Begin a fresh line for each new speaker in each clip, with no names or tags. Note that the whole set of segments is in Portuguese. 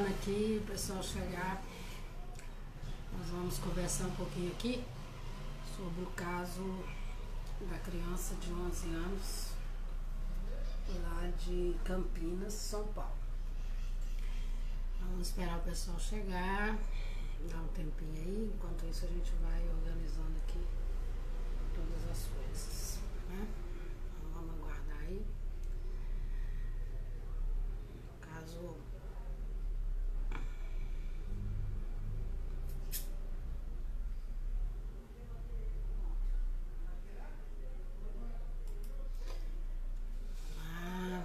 esperando aqui o pessoal chegar. Nós vamos conversar um pouquinho aqui sobre o caso da criança de 11 anos lá de Campinas, São Paulo. Vamos esperar o pessoal chegar, dar um tempinho aí. Enquanto isso a gente vai organizando aqui todas as coisas, né? Então, vamos aguardar aí. Caso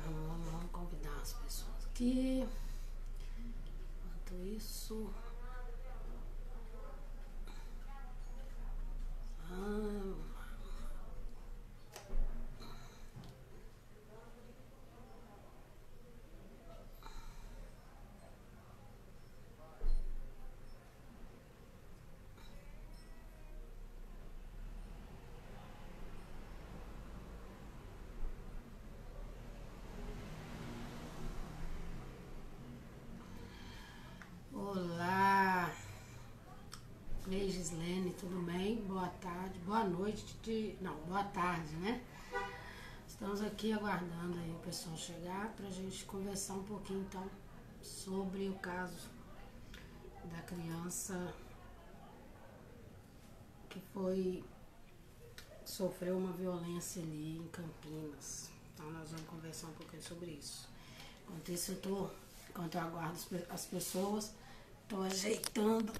vamos convidar as pessoas aqui. Enquanto isso, olá, Gislene, tudo bem? Boa tarde, boa noite, boa tarde, né? Estamos aqui aguardando aí o pessoal chegar pra gente conversar um pouquinho então sobre o caso da criança que sofreu uma violência ali em Campinas. Então nós vamos conversar um pouquinho sobre isso. Enquanto isso enquanto eu aguardo as pessoas, tô ajeitando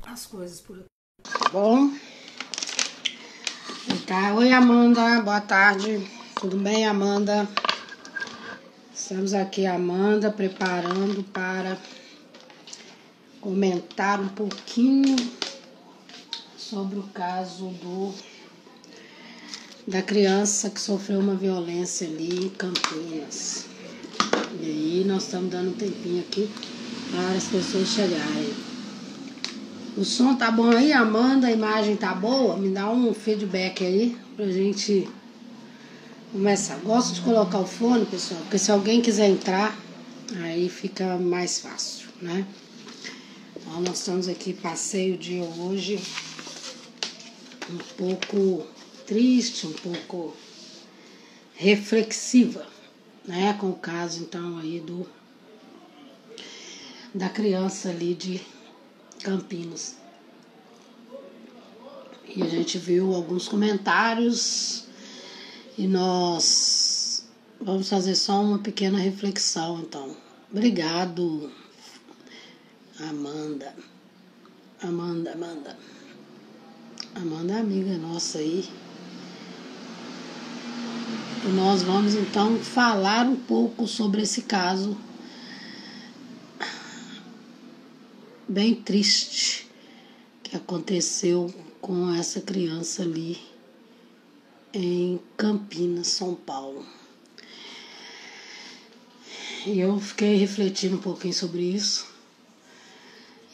as coisas por aqui. Bom? Tá. Oi, Amanda, boa tarde. Tudo bem, Amanda? Estamos aqui, Amanda, preparando para comentar um pouquinho sobre o caso da criança que sofreu uma violência ali em Campinas. E aí nós estamos dando um tempinho aqui para as pessoas chegarem. O som tá bom aí, Amanda? A imagem tá boa? Me dá um feedback aí pra gente começar. Gosto de colocar o fone, pessoal, porque se alguém quiser entrar, aí fica mais fácil, né? Então, nós estamos aqui, passei o dia hoje um pouco triste, um pouco reflexiva, né? Com o caso, então, aí da criança ali de Campinas. E a gente viu alguns comentários e nós vamos fazer só uma pequena reflexão, então. Obrigado, Amanda. Amanda é amiga nossa aí. E nós vamos então falar um pouco sobre esse caso bem triste que aconteceu com essa criança ali em Campinas, São Paulo. E eu fiquei refletindo um pouquinho sobre isso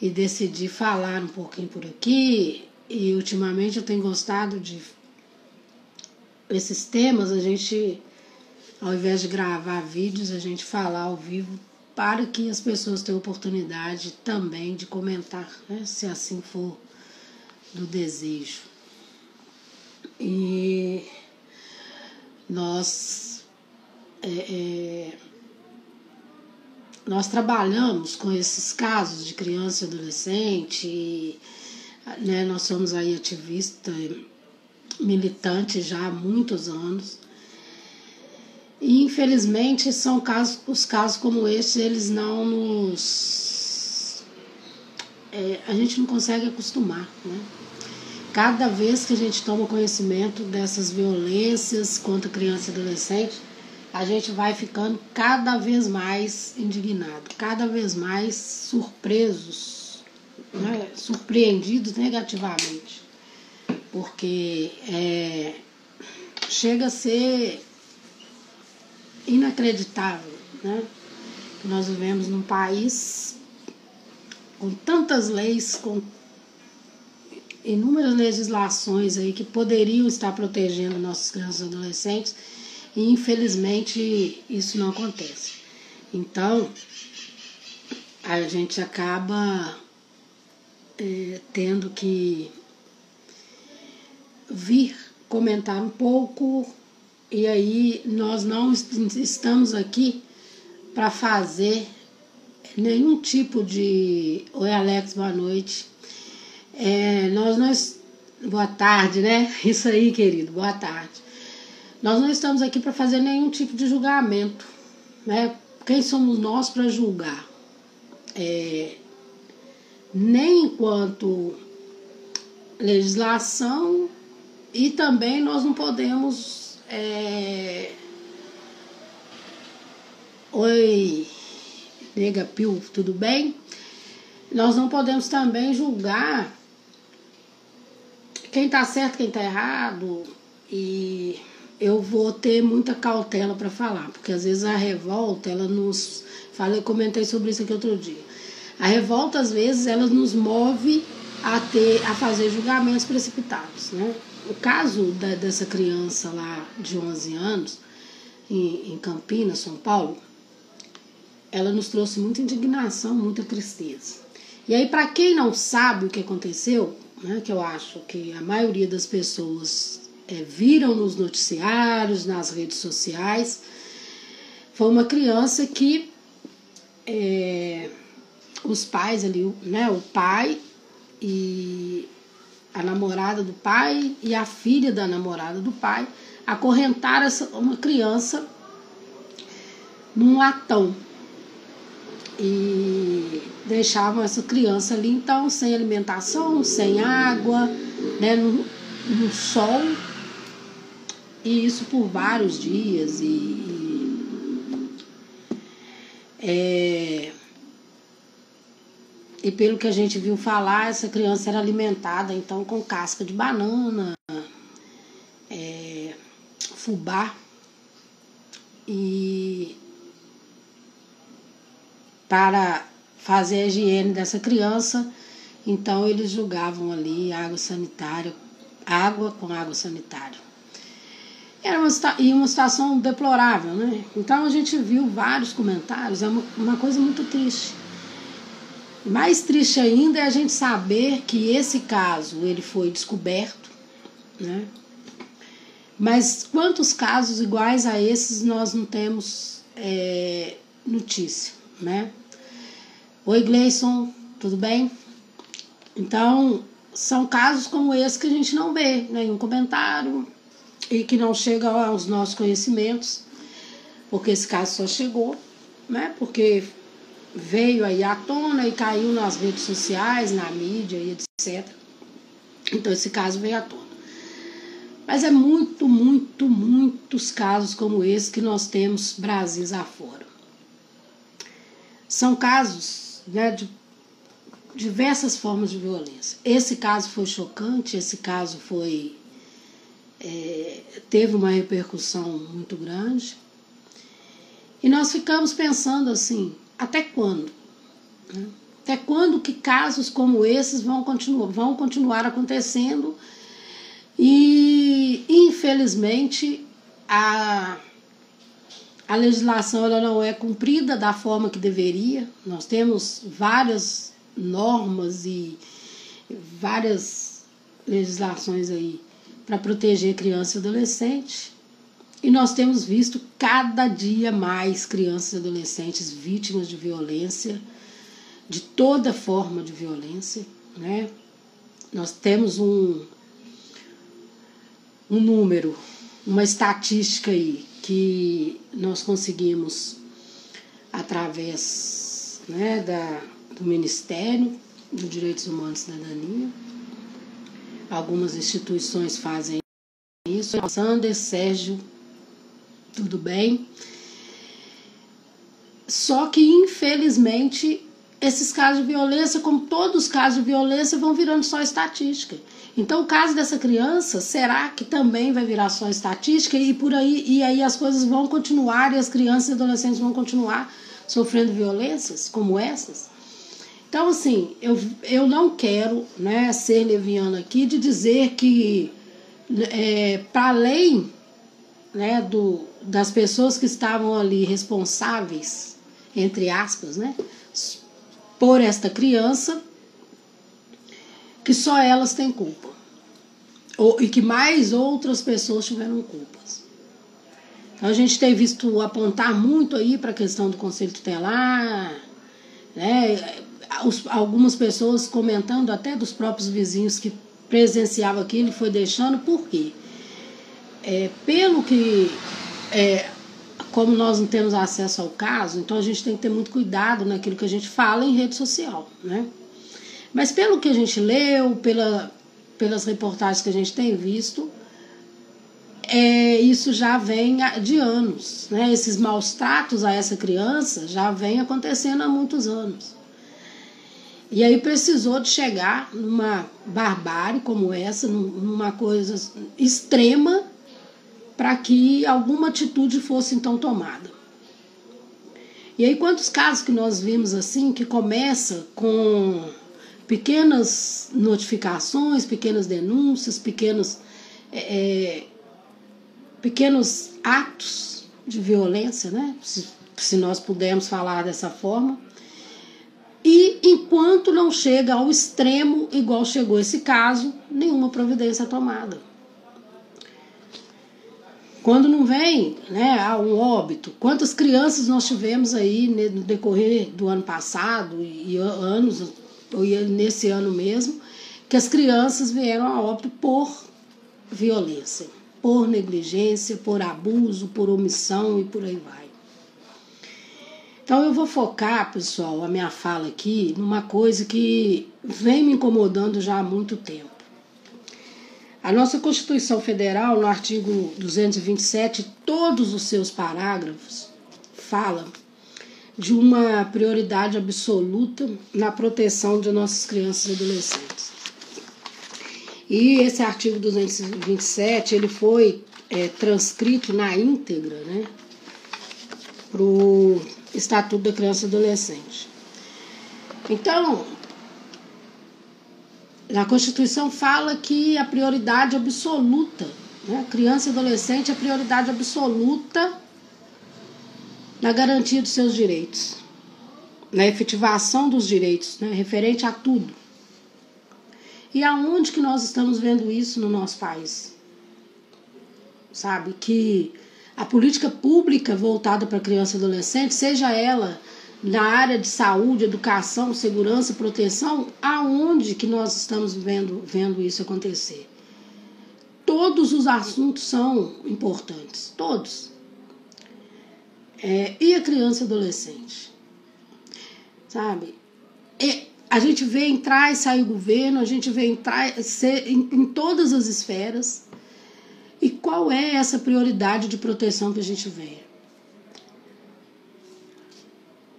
e decidi falar um pouquinho por aqui. E ultimamente eu tenho gostado de esses temas, a gente, ao invés de gravar vídeos, a gente falar ao vivo, para que as pessoas tenham oportunidade também de comentar, né, se assim for do desejo. E nós trabalhamos com esses casos de criança e adolescente, né, nós somos aí ativistas, militantes já há muitos anos. E infelizmente os casos como esse, eles não a gente não consegue acostumar, né? Cada vez que a gente toma conhecimento dessas violências contra criança e adolescente, a gente vai ficando cada vez mais indignado, cada vez mais surpresos, né? Surpreendidos negativamente, porque chega a ser inacreditável, né? Que nós vivemos num país com tantas leis, com inúmeras legislações aí que poderiam estar protegendo nossas crianças e adolescentes, e infelizmente isso não acontece. Então, a gente acaba tendo que vir comentar um pouco, e aí nós não estamos aqui para fazer nenhum tipo de... Oi, Alex, boa noite. Boa tarde, né? Isso aí, querido, boa tarde. Nós não estamos aqui para fazer nenhum tipo de julgamento, né? Quem somos nós para julgar? Nem enquanto legislação, e também nós não podemos... Oi, nega Pio, tudo bem? Nós não podemos também julgar quem está certo, quem está errado, e eu vou ter muita cautela para falar, porque às vezes a revolta, ela nos... Eu comentei sobre isso aqui outro dia. A revolta, às vezes, ela nos move a fazer julgamentos precipitados, né? O caso dessa criança lá de 11 anos, em Campinas, São Paulo, ela nos trouxe muita indignação, muita tristeza. E aí, para quem não sabe o que aconteceu, né, que eu acho que a maioria das pessoas viram nos noticiários, nas redes sociais, foi uma criança que os pais ali, né, o pai e a namorada do pai e a filha da namorada do pai acorrentaram uma criança num latão e deixavam essa criança ali, então, sem alimentação, sem água, né, no sol, e isso por vários dias. E pelo que a gente viu falar, essa criança era alimentada então com casca de banana, fubá, e para fazer a higiene dessa criança, então eles jogavam ali água com água sanitária. Era uma situação deplorável, né? Então a gente viu vários comentários, é uma coisa muito triste. Mais triste ainda é a gente saber que esse caso ele foi descoberto, né? Mas quantos casos iguais a esses nós não temos notícia, né? Oi, Gleison, tudo bem? Então, são casos como esse que a gente não vê nenhum comentário e que não chega aos nossos conhecimentos, porque esse caso só chegou, né? Porque veio aí à tona e caiu nas redes sociais, na mídia e etc. Então esse caso veio à tona. Mas é muitos casos como esse que nós temos Brasil afora. São casos, né, de diversas formas de violência. Esse caso foi chocante, esse caso teve uma repercussão muito grande. E nós ficamos pensando assim, até quando? Até quando que casos como esses vão continuar acontecendo? E, infelizmente, a legislação ela não é cumprida da forma que deveria. Nós temos várias normas e várias legislações aí para proteger criança e adolescente. E nós temos visto cada dia mais crianças e adolescentes vítimas de violência, de toda forma de violência, né? Nós temos um número, uma estatística aí que nós conseguimos através, né, do Ministério dos Direitos Humanos e Cidadania. Algumas instituições fazem isso. Sander, Sérgio, tudo bem? Só que, infelizmente, esses casos de violência, como todos os casos de violência, vão virando só estatística. Então, o caso dessa criança, será que também vai virar só estatística? E aí as coisas vão continuar e as crianças e adolescentes vão continuar sofrendo violências como essas? Então, assim, eu não quero, né, ser leviana aqui de dizer que, para além, né, das pessoas que estavam ali responsáveis, entre aspas, né, por esta criança, que só elas têm culpa. E que mais outras pessoas tiveram culpas. Então, a gente tem visto apontar muito aí para a questão do conselho tutelar, né? Algumas pessoas comentando até dos próprios vizinhos que presenciavam aquilo e foi deixando. Por quê? Pelo que... como nós não temos acesso ao caso, então a gente tem que ter muito cuidado naquilo que a gente fala em rede social, né? Mas pelo que a gente leu, pelas reportagens que a gente tem visto, isso já vem de anos, né? Esses maus tratos a essa criança já vem acontecendo há muitos anos. E aí precisou de chegar numa barbárie como essa, numa coisa extrema, para que alguma atitude fosse então tomada. E aí quantos casos que nós vimos assim, que começa com pequenas notificações, pequenas denúncias, pequenos atos de violência, né? Se nós pudermos falar dessa forma. E enquanto não chega ao extremo, igual chegou esse caso, nenhuma providência é tomada. Quando não vem, né, um óbito, quantas crianças nós tivemos aí no decorrer do ano passado e anos, ou nesse ano mesmo, que as crianças vieram a óbito por violência, por negligência, por abuso, por omissão e por aí vai. Então eu vou focar, pessoal, a minha fala aqui numa coisa que vem me incomodando já há muito tempo. A nossa Constituição Federal, no artigo 227, todos os seus parágrafos, fala de uma prioridade absoluta na proteção de nossas crianças e adolescentes. E esse artigo 227, ele foi transcrito na íntegra, né, para o Estatuto da Criança e Adolescente. Então, na Constituição fala que a prioridade absoluta, né, criança e adolescente, é a prioridade absoluta na garantia dos seus direitos, na efetivação dos direitos, né, referente a tudo. E aonde que nós estamos vendo isso no nosso país? Sabe, que a política pública voltada para criança e adolescente, seja ela na área de saúde, educação, segurança, proteção, aonde que nós estamos vendo isso acontecer? Todos os assuntos são importantes, todos. E a criança e adolescente? Sabe? A gente vê entrar e sair o governo, a gente vê entrar em todas as esferas. E qual é essa prioridade de proteção que a gente vê?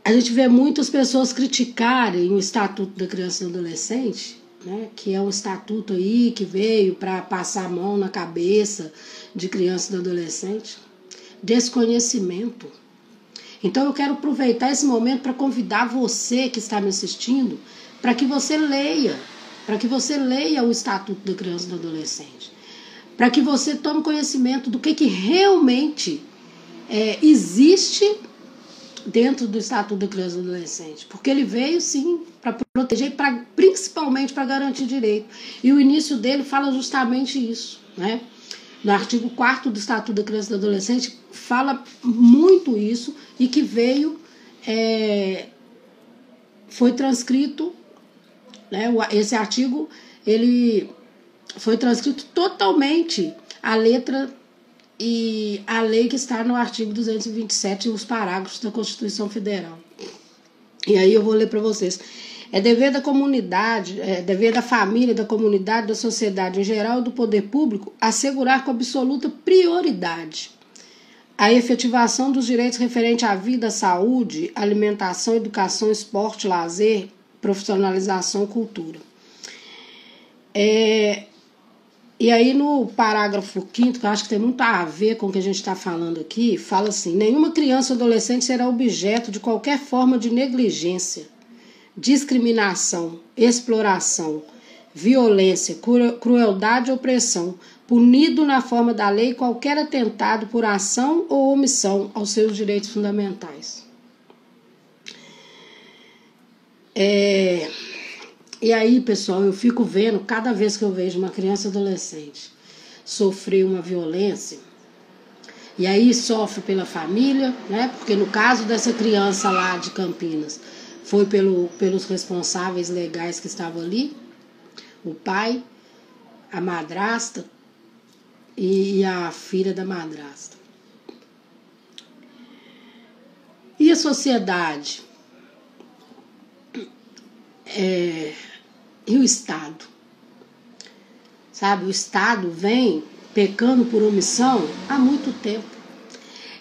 A gente vê muitas pessoas criticarem o Estatuto da Criança e do Adolescente, né, que é um estatuto aí que veio para passar a mão na cabeça de criança e do adolescente. Desconhecimento. Então eu quero aproveitar esse momento para convidar você que está me assistindo para que você leia o Estatuto da Criança e do Adolescente, para que você tome conhecimento do que realmente existe dentro do Estatuto da Criança e do Adolescente, porque ele veio sim para proteger, principalmente para garantir direito. E o início dele fala justamente isso, né? No artigo 4º do Estatuto da Criança e do Adolescente fala muito isso, e que veio, foi transcrito, né? Esse artigo ele foi transcrito totalmente à letra e a lei que está no artigo 227 e os parágrafos da Constituição Federal. E aí eu vou ler para vocês. É dever da comunidade, dever da família, da comunidade, da sociedade em geral e do poder público assegurar com absoluta prioridade a efetivação dos direitos referentes à vida, saúde, alimentação, educação, esporte, lazer, profissionalização, cultura. E aí no parágrafo 5º, que eu acho que tem muito a ver com o que a gente está falando aqui, fala assim: nenhuma criança ou adolescente será objeto de qualquer forma de negligência, discriminação, exploração, violência, crueldade ou opressão, punido na forma da lei qualquer atentado por ação ou omissão aos seus direitos fundamentais. E aí, pessoal, eu fico vendo, cada vez que eu vejo uma criança e adolescente sofrer uma violência, e aí sofre pela família, né? Porque no caso dessa criança lá de Campinas, foi pelos responsáveis legais que estavam ali, o pai, a madrasta e a filha da madrasta. E a sociedade? E o Estado? Sabe, o Estado vem pecando por omissão há muito tempo.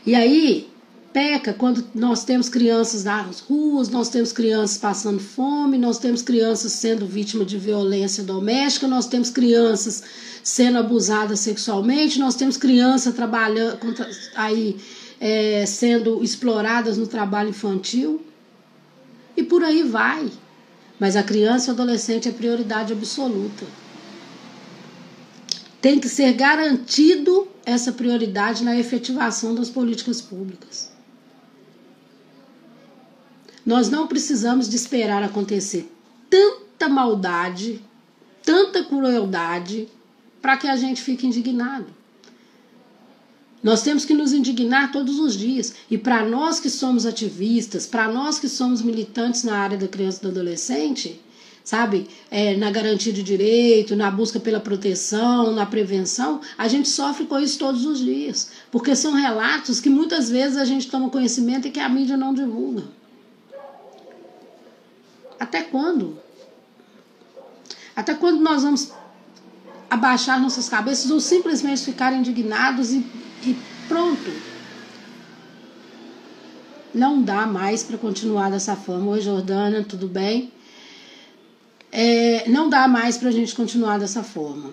E aí peca quando nós temos crianças nas ruas, nós temos crianças passando fome, nós temos crianças sendo vítimas de violência doméstica, nós temos crianças sendo abusadas sexualmente, nós temos crianças trabalhando aí, sendo exploradas no trabalho infantil, e por aí vai. Mas a criança e o adolescente é prioridade absoluta. Tem que ser garantido essa prioridade na efetivação das políticas públicas. Nós não precisamos de esperar acontecer tanta maldade, tanta crueldade, para que a gente fique indignado. Nós temos que nos indignar todos os dias. E para nós que somos ativistas, para nós que somos militantes na área da criança e do adolescente, sabe, na garantia de direito, na busca pela proteção, na prevenção, a gente sofre com isso todos os dias. Porque são relatos que muitas vezes a gente toma conhecimento e que a mídia não divulga. Até quando? Até quando nós vamos abaixar nossas cabeças ou simplesmente ficar indignados e pronto? Não dá mais para continuar dessa forma. Oi, Jordana, tudo bem? Não dá mais para a gente continuar dessa forma.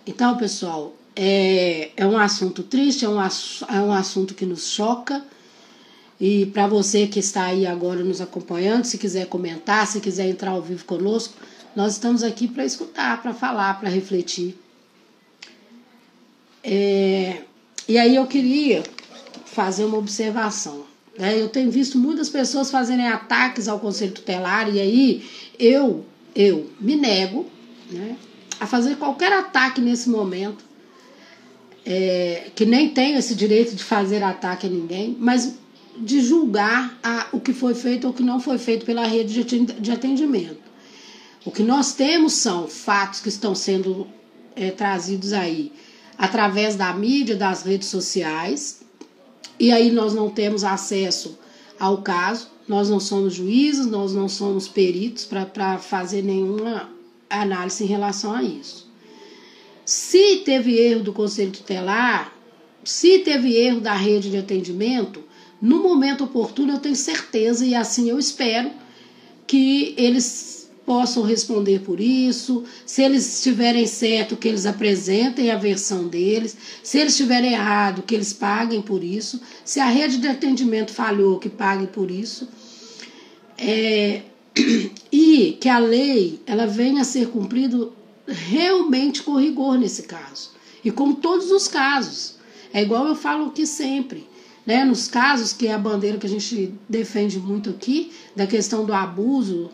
Então, pessoal, é um assunto triste, é um assunto que nos choca. E para você que está aí agora nos acompanhando, se quiser comentar, se quiser entrar ao vivo conosco, nós estamos aqui para escutar, para falar, para refletir. E aí eu queria fazer uma observação. Eu tenho visto muitas pessoas fazerem ataques ao Conselho Tutelar, e aí eu me nego, né, a fazer qualquer ataque nesse momento, que nem tenho esse direito de fazer ataque a ninguém, mas de julgar o que foi feito ou o que não foi feito pela rede de atendimento. O que nós temos são fatos que estão sendo trazidos aí através da mídia, das redes sociais, e aí nós não temos acesso ao caso, nós não somos juízes, nós não somos peritos para fazer nenhuma análise em relação a isso. Se teve erro do Conselho Tutelar, se teve erro da rede de atendimento, no momento oportuno eu tenho certeza, e assim eu espero, que eles possam responder por isso. Se eles estiverem certo, que eles apresentem a versão deles. Se eles estiverem errado, que eles paguem por isso. Se a rede de atendimento falhou, que paguem por isso. E que a lei ela venha a ser cumprida realmente com rigor nesse caso. E como todos os casos. É igual eu falo aqui sempre. Né? Nos casos que é a bandeira que a gente defende muito aqui, da questão do abuso,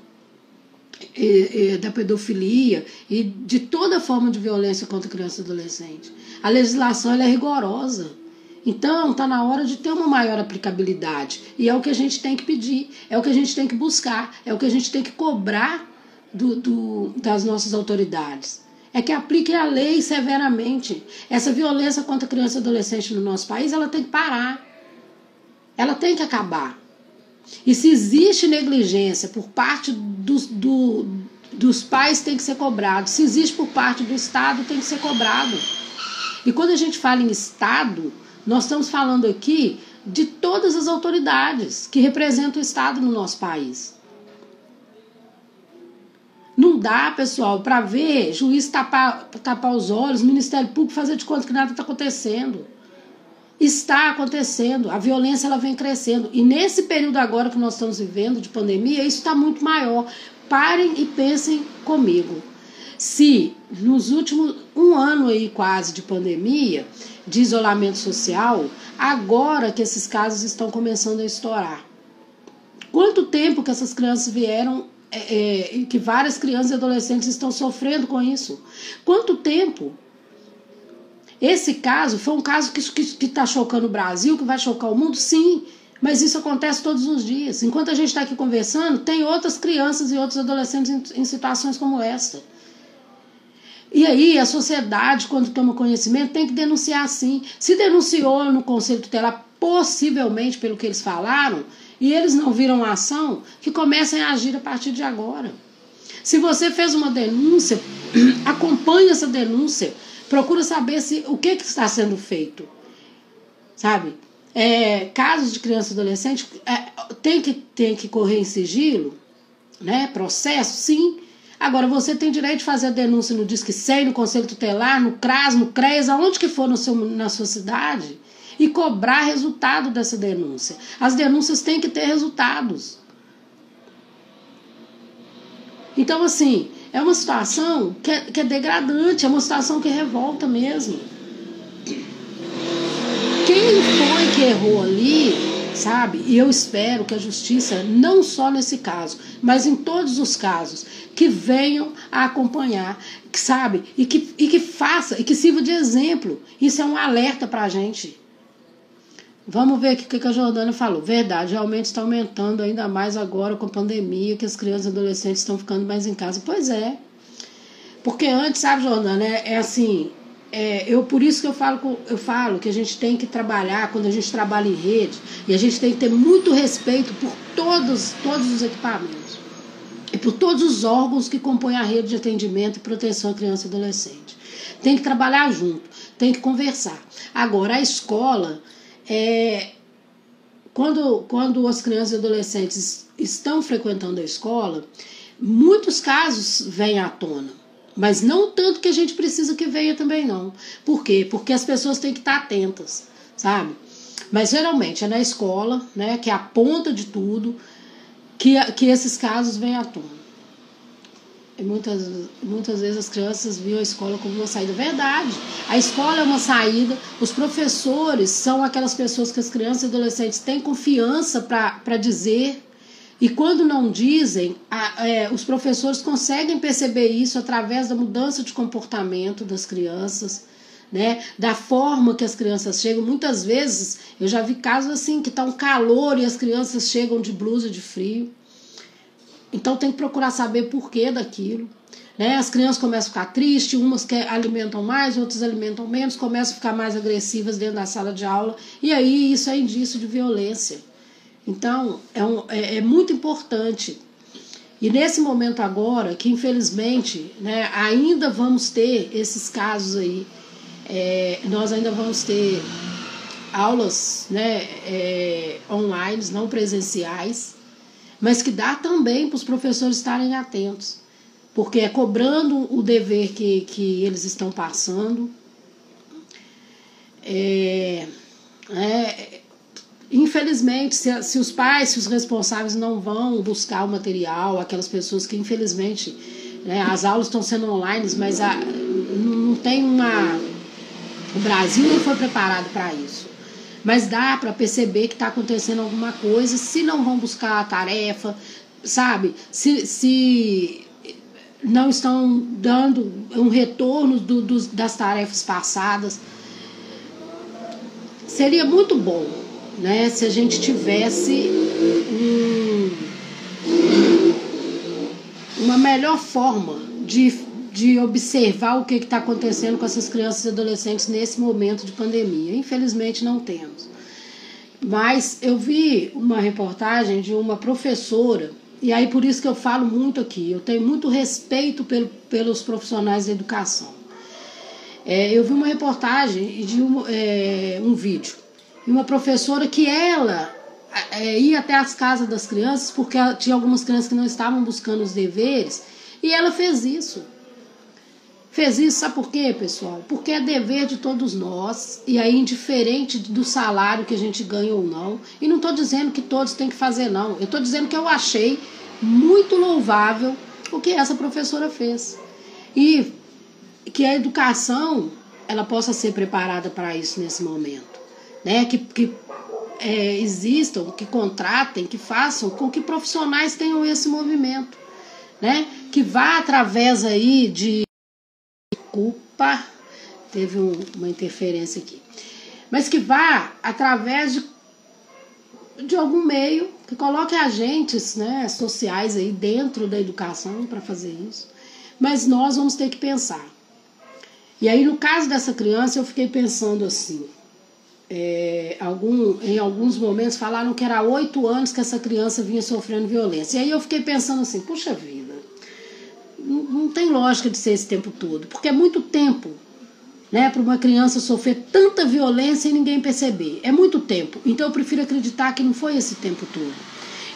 da pedofilia e de toda forma de violência contra criança e adolescente. A legislação ela é rigorosa. Então, está na hora de ter uma maior aplicabilidade. E é o que a gente tem que pedir, é o que a gente tem que buscar, é o que a gente tem que cobrar das nossas autoridades. É que apliquem a lei severamente. Essa violência contra criança e adolescente no nosso país, ela tem que parar. Ela tem que acabar. E se existe negligência por parte dos pais, tem que ser cobrado. Se existe por parte do Estado, tem que ser cobrado. E quando a gente fala em Estado, nós estamos falando aqui de todas as autoridades que representam o Estado no nosso país. Não dá, pessoal, para ver juiz tapar os olhos, Ministério Público fazer de conta que nada está acontecendo. Está acontecendo, a violência ela vem crescendo. E nesse período agora que nós estamos vivendo de pandemia, isso está muito maior. Parem e pensem comigo. Se nos últimos 1 ano aí quase de pandemia, de isolamento social, agora que esses casos estão começando a estourar. Quanto tempo que essas crianças vieram, que várias crianças e adolescentes estão sofrendo com isso? Quanto tempo? Esse caso foi um caso que está chocando o Brasil, que vai chocar o mundo, sim, mas isso acontece todos os dias. Enquanto a gente está aqui conversando, tem outras crianças e outros adolescentes em situações como essa. E aí a sociedade, quando toma conhecimento, tem que denunciar sim. Se denunciou no Conselho Tutelar, possivelmente pelo que eles falaram, e eles não viram a ação, que comecem a agir a partir de agora. Se você fez uma denúncia, acompanhe essa denúncia, procura saber o que está sendo feito, sabe? Casos de criança e adolescente tem que correr em sigilo, né? Processo, sim. Agora, você tem direito de fazer a denúncia no Disque 100, no Conselho Tutelar, no CRAS, no CREAS, aonde que for na sua cidade, e cobrar resultado dessa denúncia. As denúncias têm que ter resultados. Então, assim, é uma situação que é degradante, é uma situação que revolta mesmo. Quem foi que errou ali, sabe? E eu espero que a justiça, não só nesse caso, mas em todos os casos, que venham a acompanhar, sabe? E que faça, e que sirva de exemplo. Isso é um alerta pra gente. Vamos ver o que a Jordana falou. Verdade, realmente está aumentando ainda mais agora com a pandemia, que as crianças e adolescentes estão ficando mais em casa. Pois é. Porque antes, sabe, Jordana, assim, por isso que eu falo que a gente tem que trabalhar, quando a gente trabalha em rede, e a gente tem que ter muito respeito por todos os equipamentos e por todos os órgãos que compõem a rede de atendimento e proteção à criança e adolescente. Tem que trabalhar junto, tem que conversar. Agora, a escola... Quando as crianças e adolescentes estão frequentando a escola, muitos casos vêm à tona, mas não tanto que a gente precisa que venha também não. Por quê? Porque as pessoas têm que estar atentas, sabe? Mas geralmente é na escola, né, que é a ponta de tudo, que esses casos vêm à tona. E muitas vezes as crianças viam a escola como uma saída. Verdade, a escola é uma saída, os professores são aquelas pessoas que as crianças e adolescentes têm confiança para dizer, e quando não dizem, os professores conseguem perceber isso através da mudança de comportamento das crianças, né? Da forma que as crianças chegam. Muitas vezes eu já vi casos assim que está um calor e as crianças chegam de blusa de frio. Então tem que procurar saber por que daquilo, né? As crianças começam a ficar tristes, umas que alimentam mais, outras alimentam menos, começam a ficar mais agressivas dentro da sala de aula, e aí isso é indício de violência. Então é muito importante. E nesse momento agora, que infelizmente, né, ainda vamos ter esses casos aí, nós ainda vamos ter aulas, né, online, não presenciais, mas que dá também para os professores estarem atentos, porque é cobrando o dever que eles estão passando. Infelizmente, se os pais, se os responsáveis não vão buscar o material, aquelas pessoas que infelizmente, né, as aulas estão sendo online, mas não tem o Brasil não foi preparado para isso. Mas dá para perceber que está acontecendo alguma coisa, se não vão buscar a tarefa, sabe? Se não estão dando um retorno das tarefas passadas. Seria muito bom, né, se a gente tivesse uma melhor forma de observar o que está acontecendo com essas crianças e adolescentes nesse momento de pandemia. Infelizmente não temos. Mas eu vi uma reportagem de uma professora, e aí por isso que eu falo muito aqui, eu tenho muito respeito pelos profissionais da educação. Eu vi uma reportagem de um vídeo de uma professora que ela ia até as casas das crianças, porque tinha algumas crianças que não estavam buscando os deveres, e ela fez isso. Fez isso, sabe por quê, pessoal? Porque é dever de todos nós, e aí indiferente do salário que a gente ganha ou não. E não estou dizendo que todos têm que fazer, não. Eu estou dizendo que eu achei muito louvável o que essa professora fez. E que a educação ela possa ser preparada para isso nesse momento, né? Que existam, que contratem, que façam com que profissionais tenham esse movimento, né? Que vá através aí de culpa, teve uma interferência aqui, mas que vá através de algum meio, que coloque agentes, né, sociais aí dentro da educação para fazer isso. Mas nós vamos ter que pensar. E aí, no caso dessa criança, eu fiquei pensando assim, em alguns momentos falaram que era 8 anos que essa criança vinha sofrendo violência. E aí eu fiquei pensando assim, puxa vida, não tem lógica de ser esse tempo todo, porque é muito tempo, né, para uma criança sofrer tanta violência e ninguém perceber. É muito tempo. Então eu prefiro acreditar que não foi esse tempo todo.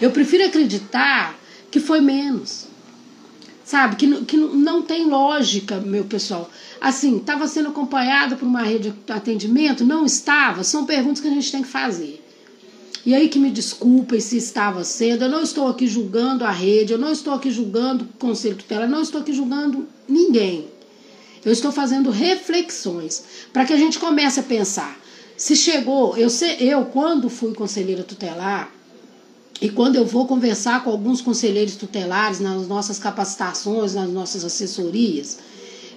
Eu prefiro acreditar que foi menos. Sabe? Que não tem lógica, meu pessoal. Assim, estava sendo acompanhada por uma rede de atendimento? Não estava? São perguntas que a gente tem que fazer. E aí que me desculpem se estava sendo. Eu não estou aqui julgando a rede, eu não estou aqui julgando o Conselho Tutelar, eu não estou aqui julgando ninguém. Eu estou fazendo reflexões para que a gente comece a pensar. Se chegou, eu quando fui conselheira tutelar e quando eu vou conversar com alguns conselheiros tutelares nas nossas capacitações, nas nossas assessorias,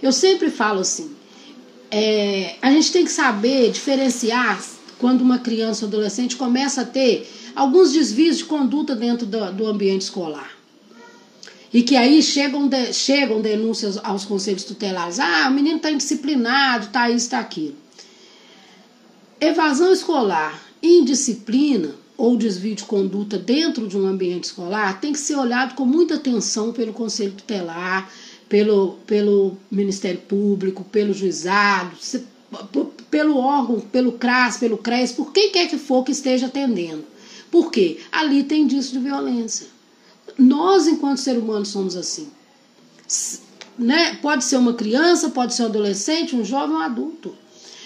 eu sempre falo assim, a gente tem que saber diferenciar quando uma criança ou adolescente começa a ter alguns desvios de conduta dentro do ambiente escolar. E que aí chegam denúncias aos conselhos tutelares. Ah, o menino está indisciplinado, está isso, está aquilo. Evasão escolar, indisciplina ou desvio de conduta dentro de um ambiente escolar tem que ser olhado com muita atenção pelo conselho tutelar, pelo Ministério Público, pelo juizado, pelo órgão, pelo CRAS, pelo CRES, por quem quer que for que esteja atendendo. Por quê? Ali tem indício de violência. Nós, enquanto seres humanos, somos assim, né? Pode ser uma criança, pode ser um adolescente, um jovem, um adulto.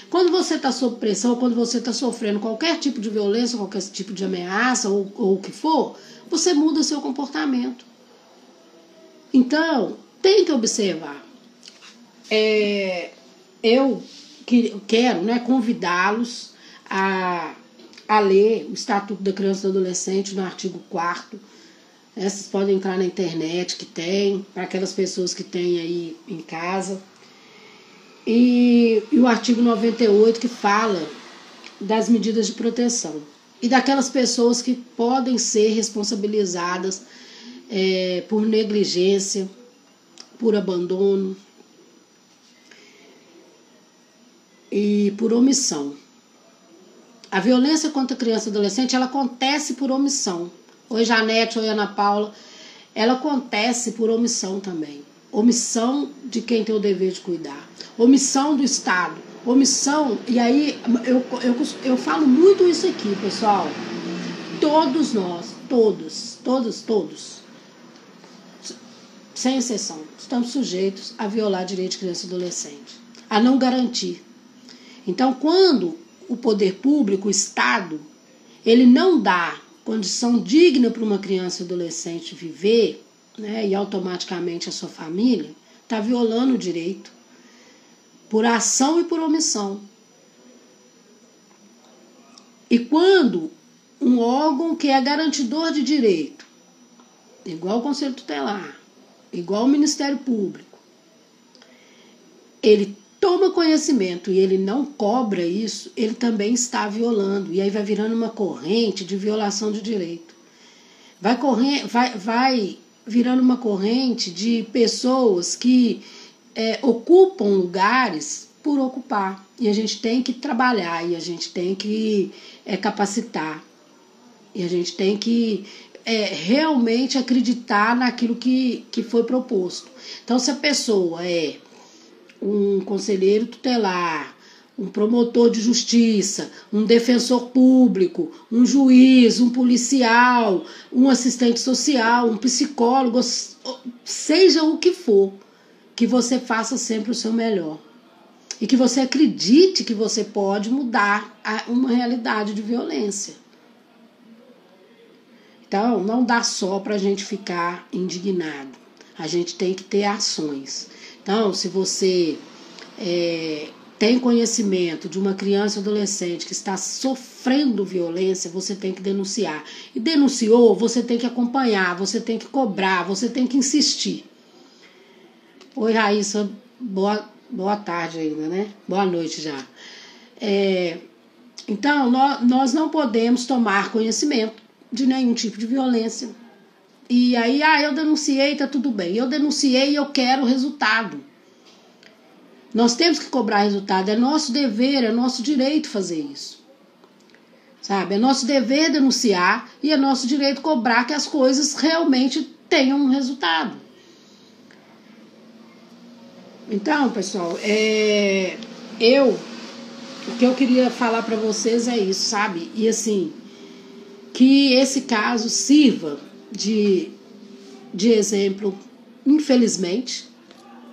Quando você está sob pressão, quando você está sofrendo qualquer tipo de violência, qualquer tipo de ameaça ou o que for, você muda seu comportamento. Então, tem que observar. Eu quero, né, convidá-los a ler o Estatuto da Criança e do Adolescente no artigo 4º. Vocês podem entrar na internet que tem, para aquelas pessoas que têm aí em casa. E o artigo 98 que fala das medidas de proteção. E daquelas pessoas que podem ser responsabilizadas por negligência, por abandono e por omissão. A violência contra a criança e adolescente, ela acontece por omissão. Oi, Janete, oi, Ana Paula. Ela acontece por omissão também. Omissão de quem tem o dever de cuidar. Omissão do Estado. Omissão, e aí eu falo muito isso aqui, pessoal. Todos nós, todos, sem exceção, estamos sujeitos a violar direito de criança e adolescente, a não garantir. Então, quando o poder público, o Estado, ele não dá condição digna para uma criança e adolescente viver, né, e automaticamente a sua família, está violando o direito por ação e por omissão. E quando um órgão que é garantidor de direito, igual o Conselho Tutelar, igual o Ministério Público, ele toma conhecimento e ele não cobra isso, ele também está violando. E aí vai virando uma corrente de violação de direito. Vai virando uma corrente de pessoas que ocupam lugares por ocupar. E a gente tem que trabalhar, e a gente tem que capacitar. E a gente tem que realmente acreditar naquilo que foi proposto. Então, se a pessoa é um conselheiro tutelar, um promotor de justiça, um defensor público, um juiz, um policial, um assistente social, um psicólogo, seja o que for, que você faça sempre o seu melhor. E que você acredite que você pode mudar uma realidade de violência. Então, não dá só para a gente ficar indignado. A gente tem que ter ações. Então, se você tem conhecimento de uma criança ou adolescente que está sofrendo violência, você tem que denunciar. E denunciou, você tem que acompanhar, você tem que cobrar, você tem que insistir. Oi, Raíssa, boa tarde ainda, né? Boa noite já. Então, nós não podemos tomar conhecimento de nenhum tipo de violência. E aí, eu denunciei, tá tudo bem. Eu denunciei e eu quero resultado. Nós temos que cobrar resultado. É nosso dever, é nosso direito fazer isso. Sabe? É nosso dever denunciar e é nosso direito cobrar que as coisas realmente tenham um resultado. Então, pessoal, o que eu queria falar para vocês é isso, sabe? E assim, que esse caso sirva de exemplo, infelizmente,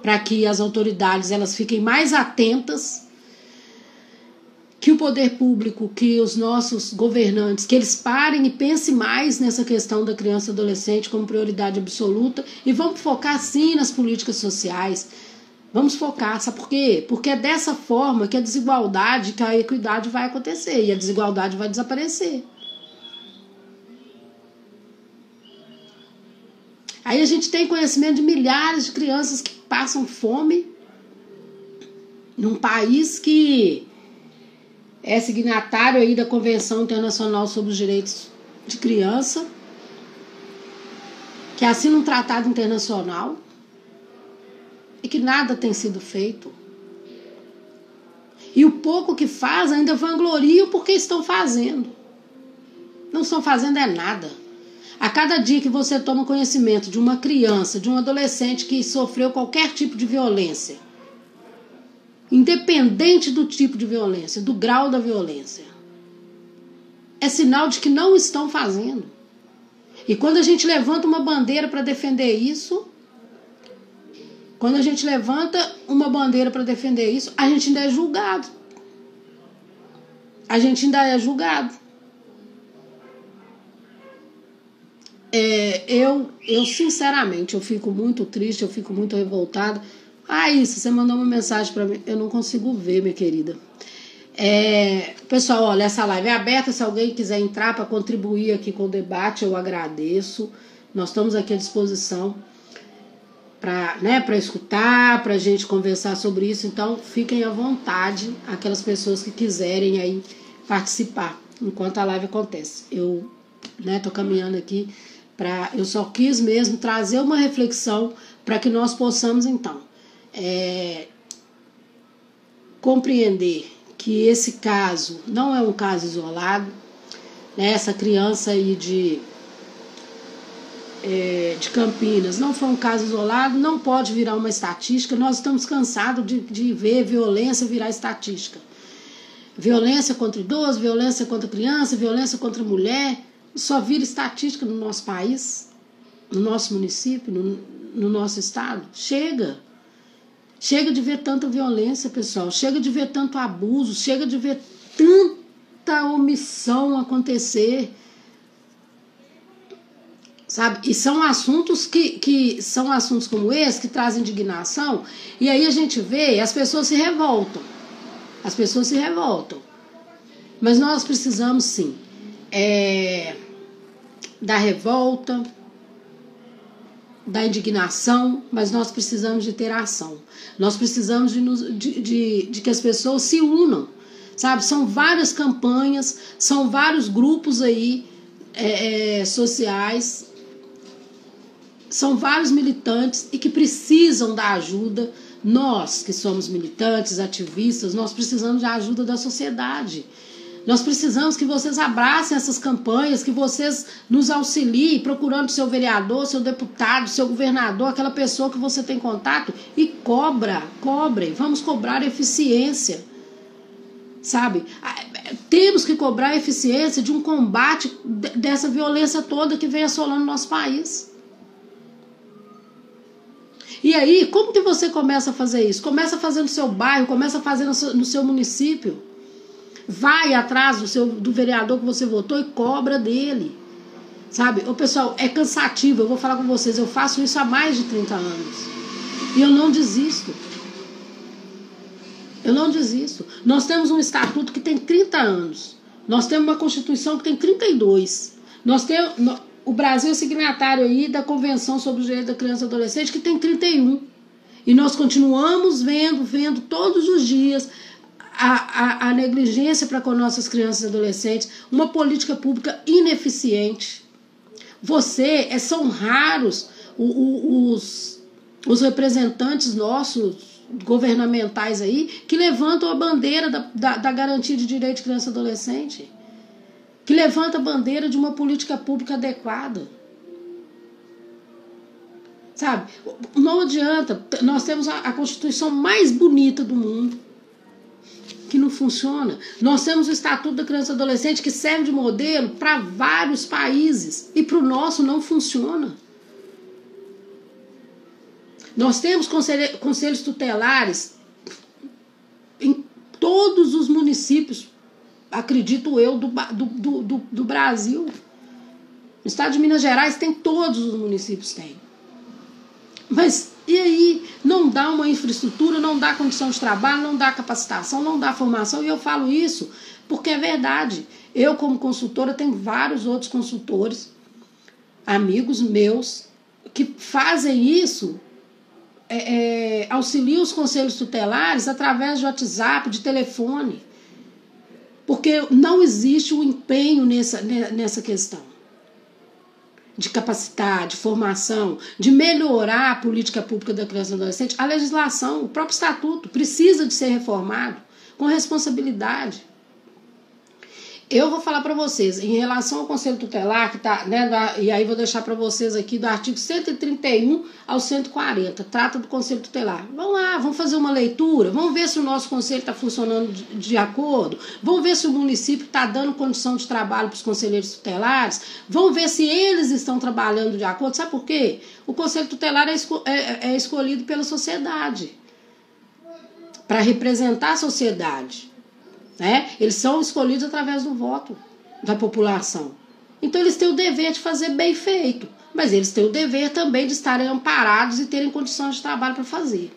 para que as autoridades elas fiquem mais atentas, que o poder público, que os nossos governantes, que eles parem e pensem mais nessa questão da criança e adolescente como prioridade absoluta e vamos focar sim nas políticas sociais. Vamos focar, sabe por quê? Porque é dessa forma que a desigualdade, que a equidade vai acontecer e a desigualdade vai desaparecer. Aí a gente tem conhecimento de milhares de crianças que passam fome num país que é signatário aí da Convenção Internacional sobre os Direitos de Criança, que assina um tratado internacional e que nada tem sido feito. E o pouco que faz ainda vangloriam porque estão fazendo. Não estão fazendo é nada. A cada dia que você toma conhecimento de uma criança, de um adolescente que sofreu qualquer tipo de violência, independente do tipo de violência, do grau da violência, é sinal de que não estão fazendo. E quando a gente levanta uma bandeira para defender isso, a gente ainda é julgado. Eu sinceramente, eu fico muito triste, eu fico muito revoltada. Isso, você mandou uma mensagem para mim, eu não consigo ver, minha querida. Pessoal, olha, essa live é aberta, se alguém quiser entrar para contribuir aqui com o debate, eu agradeço. Nós estamos aqui à disposição para escutar, para a gente conversar sobre isso, então fiquem à vontade, aquelas pessoas que quiserem aí participar, enquanto a live acontece. Eu tô caminhando aqui, eu só quis mesmo trazer uma reflexão para que nós possamos então compreender que esse caso não é um caso isolado, né? Essa criança aí de Campinas não foi um caso isolado, não pode virar uma estatística. Nós estamos cansados de ver violência virar estatística. Violência contra idoso, violência contra criança, violência contra mulher, só vira estatística no nosso país, no nosso município, no nosso estado. Chega de ver tanta violência, pessoal, chega de ver tanto abuso, chega de ver tanta omissão acontecer. Sabe? E são assuntos que são assuntos como esse que trazem indignação, e aí a gente vê, as pessoas se revoltam. Mas nós precisamos sim da revolta, da indignação, mas nós precisamos de ter ação. Nós precisamos de que as pessoas se unam, sabe? São várias campanhas, são vários grupos aí sociais, são vários militantes e que precisam da ajuda. Nós que somos militantes, ativistas, nós precisamos da ajuda da sociedade. Nós precisamos que vocês abracem essas campanhas, que vocês nos auxiliem procurando seu vereador, seu deputado, seu governador, aquela pessoa que você tem contato, e cobrem, vamos cobrar eficiência, sabe? Temos que cobrar a eficiência de um combate dessa violência toda que vem assolando o nosso país. E aí, como que você começa a fazer isso? Começa a fazer no seu bairro, começa a fazer no seu município. Vai atrás do vereador que você votou e cobra dele. Sabe? Pessoal, é cansativo, eu vou falar com vocês, eu faço isso há mais de 30 anos. E eu não desisto. Eu não desisto. Nós temos um estatuto que tem 30 anos. Nós temos uma Constituição que tem 32. O Brasil é signatário aí da Convenção sobre os Direitos da Criança e do Adolescente, que tem 31. E nós continuamos vendo todos os dias a negligência para com nossas crianças e adolescentes, uma política pública ineficiente. São raros os representantes nossos governamentais aí que levantam a bandeira da garantia de direito de criança e adolescente, que levanta a bandeira de uma política pública adequada. Sabe? Não adianta. Nós temos a Constituição mais bonita do mundo, que não funciona. Nós temos o Estatuto da Criança e Adolescente, que serve de modelo para vários países, e para o nosso não funciona. Nós temos conselhos tutelares em todos os municípios, acredito eu, do Brasil. No estado de Minas Gerais tem, todos os municípios têm. Mas e aí? Não dá uma infraestrutura, não dá condição de trabalho, não dá capacitação, não dá formação. E eu falo isso porque é verdade. Eu, como consultora, tenho vários outros consultores, amigos meus, que fazem isso, auxiliam os conselhos tutelares através de WhatsApp, de telefone. Porque não existe o empenho nessa questão de capacitar, de formação, de melhorar a política pública da criança e do adolescente. A legislação, o próprio estatuto, precisa de ser reformado com responsabilidade. Eu vou falar para vocês, em relação ao Conselho Tutelar, que tá, né, e aí vou deixar para vocês aqui do artigo 131 ao 140, trata do Conselho Tutelar. Vamos lá, vamos fazer uma leitura, vamos ver se o nosso conselho está funcionando de acordo, vamos ver se o município está dando condição de trabalho para os conselheiros tutelares, vamos ver se eles estão trabalhando de acordo. Sabe por quê? O Conselho Tutelar é escolhido pela sociedade, para representar a sociedade. Eles são escolhidos através do voto da população. Então eles têm o dever de fazer bem feito, mas eles têm o dever também de estarem amparados e terem condições de trabalho para fazer.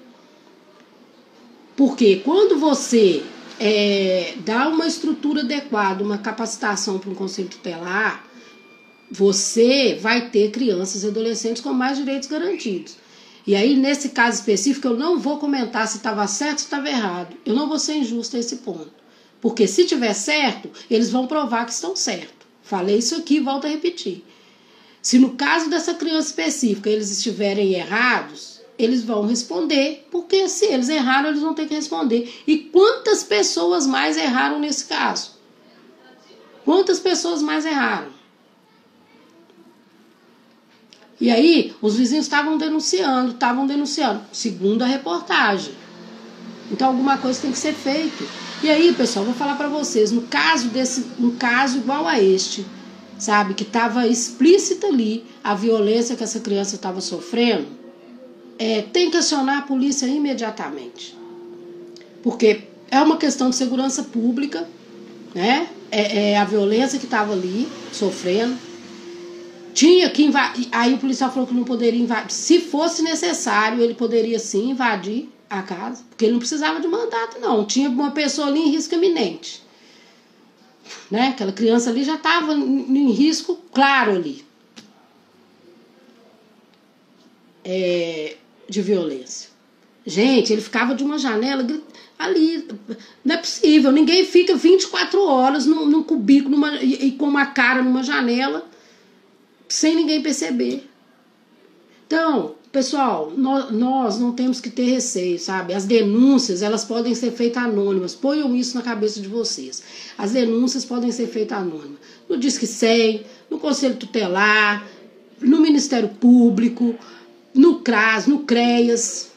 Porque quando você dá uma estrutura adequada, uma capacitação para um conselho tutelar, você vai ter crianças e adolescentes com mais direitos garantidos. E aí, nesse caso específico, eu não vou comentar se estava certo ou se estava errado. Eu não vou ser injusta a esse ponto. Porque se tiver certo, eles vão provar que estão certos. Falei isso aqui e volto a repetir. Se no caso dessa criança específica eles estiverem errados, eles vão responder, porque se eles erraram, eles vão ter que responder. E quantas pessoas mais erraram nesse caso? Quantas pessoas mais erraram? E aí, os vizinhos estavam denunciando, segundo a reportagem. Então, alguma coisa tem que ser feita. E aí, pessoal, vou falar para vocês, um caso igual a este, sabe, que estava explícita ali a violência que essa criança estava sofrendo, tem que acionar a polícia imediatamente. Porque é uma questão de segurança pública, né? A violência que estava ali, sofrendo. Tinha que invadir, aí o policial falou que não poderia invadir. Se fosse necessário, ele poderia sim invadir a casa, porque ele não precisava de mandato, não. Tinha uma pessoa ali em risco iminente, né? Aquela criança ali já estava em risco claro ali de violência. Gente, ele ficava de uma janela ali. Não é possível, ninguém fica 24 horas num cubículo e com uma cara numa janela sem ninguém perceber. Então, pessoal, nós não temos que ter receio, sabe? As denúncias, elas podem ser feitas anônimas. Ponham isso na cabeça de vocês. As denúncias podem ser feitas anônimas. No Disque 100, no Conselho Tutelar, no Ministério Público, no CRAS, no CREAS.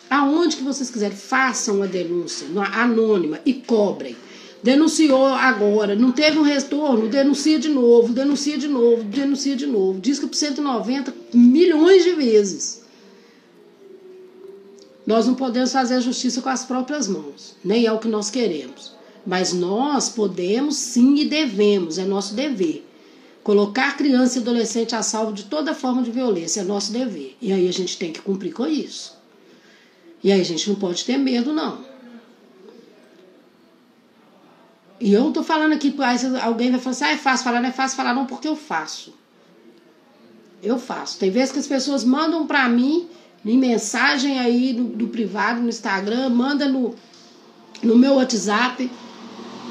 Aonde que vocês quiserem, façam a denúncia anônima e cobrem. Denunciou agora, não teve um retorno, denuncia de novo. Diz que por 190 milhões de vezes. Nós não podemos fazer a justiça com as próprias mãos, nem é o que nós queremos. Mas nós podemos sim e devemos, é nosso dever. Colocar criança e adolescente a salvo de toda forma de violência é nosso dever. E aí a gente tem que cumprir com isso. E aí a gente não pode ter medo, não. E eu tô falando aqui, alguém vai falar assim, é fácil falar, não é fácil falar não, porque eu faço. Eu faço. Tem vezes que as pessoas mandam pra mim, em mensagem aí do privado, no Instagram, manda no meu WhatsApp,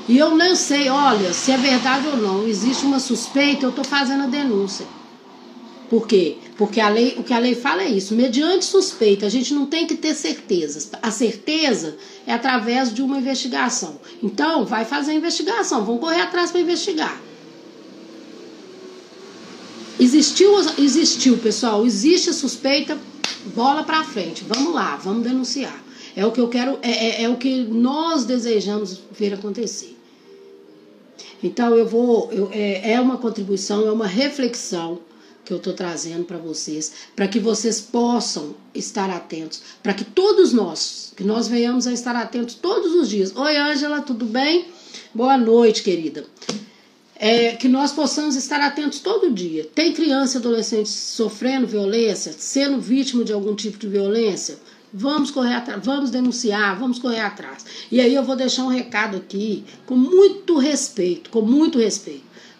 e eu não sei, olha, se é verdade ou não, existe uma suspeita, eu tô fazendo a denúncia. Por quê? Porque o que a lei fala é isso, mediante suspeita, a gente não tem que ter certezas. A certeza é através de uma investigação. Então, vai fazer a investigação, vamos correr atrás para investigar. Existiu, pessoal, existe suspeita, bola para frente, vamos lá, vamos denunciar. É o que eu quero, é o que nós desejamos ver acontecer. Então, é uma contribuição, é uma reflexão que eu estou trazendo para vocês, para que vocês possam estar atentos, para que todos nós venhamos a estar atentos todos os dias. Oi, Ângela, tudo bem? Boa noite, querida. Que nós possamos estar atentos todo dia. Tem criança e adolescente sofrendo violência, sendo vítima de algum tipo de violência? Vamos correr atrás, vamos denunciar, vamos correr atrás. E aí eu vou deixar um recado aqui, com muito respeito,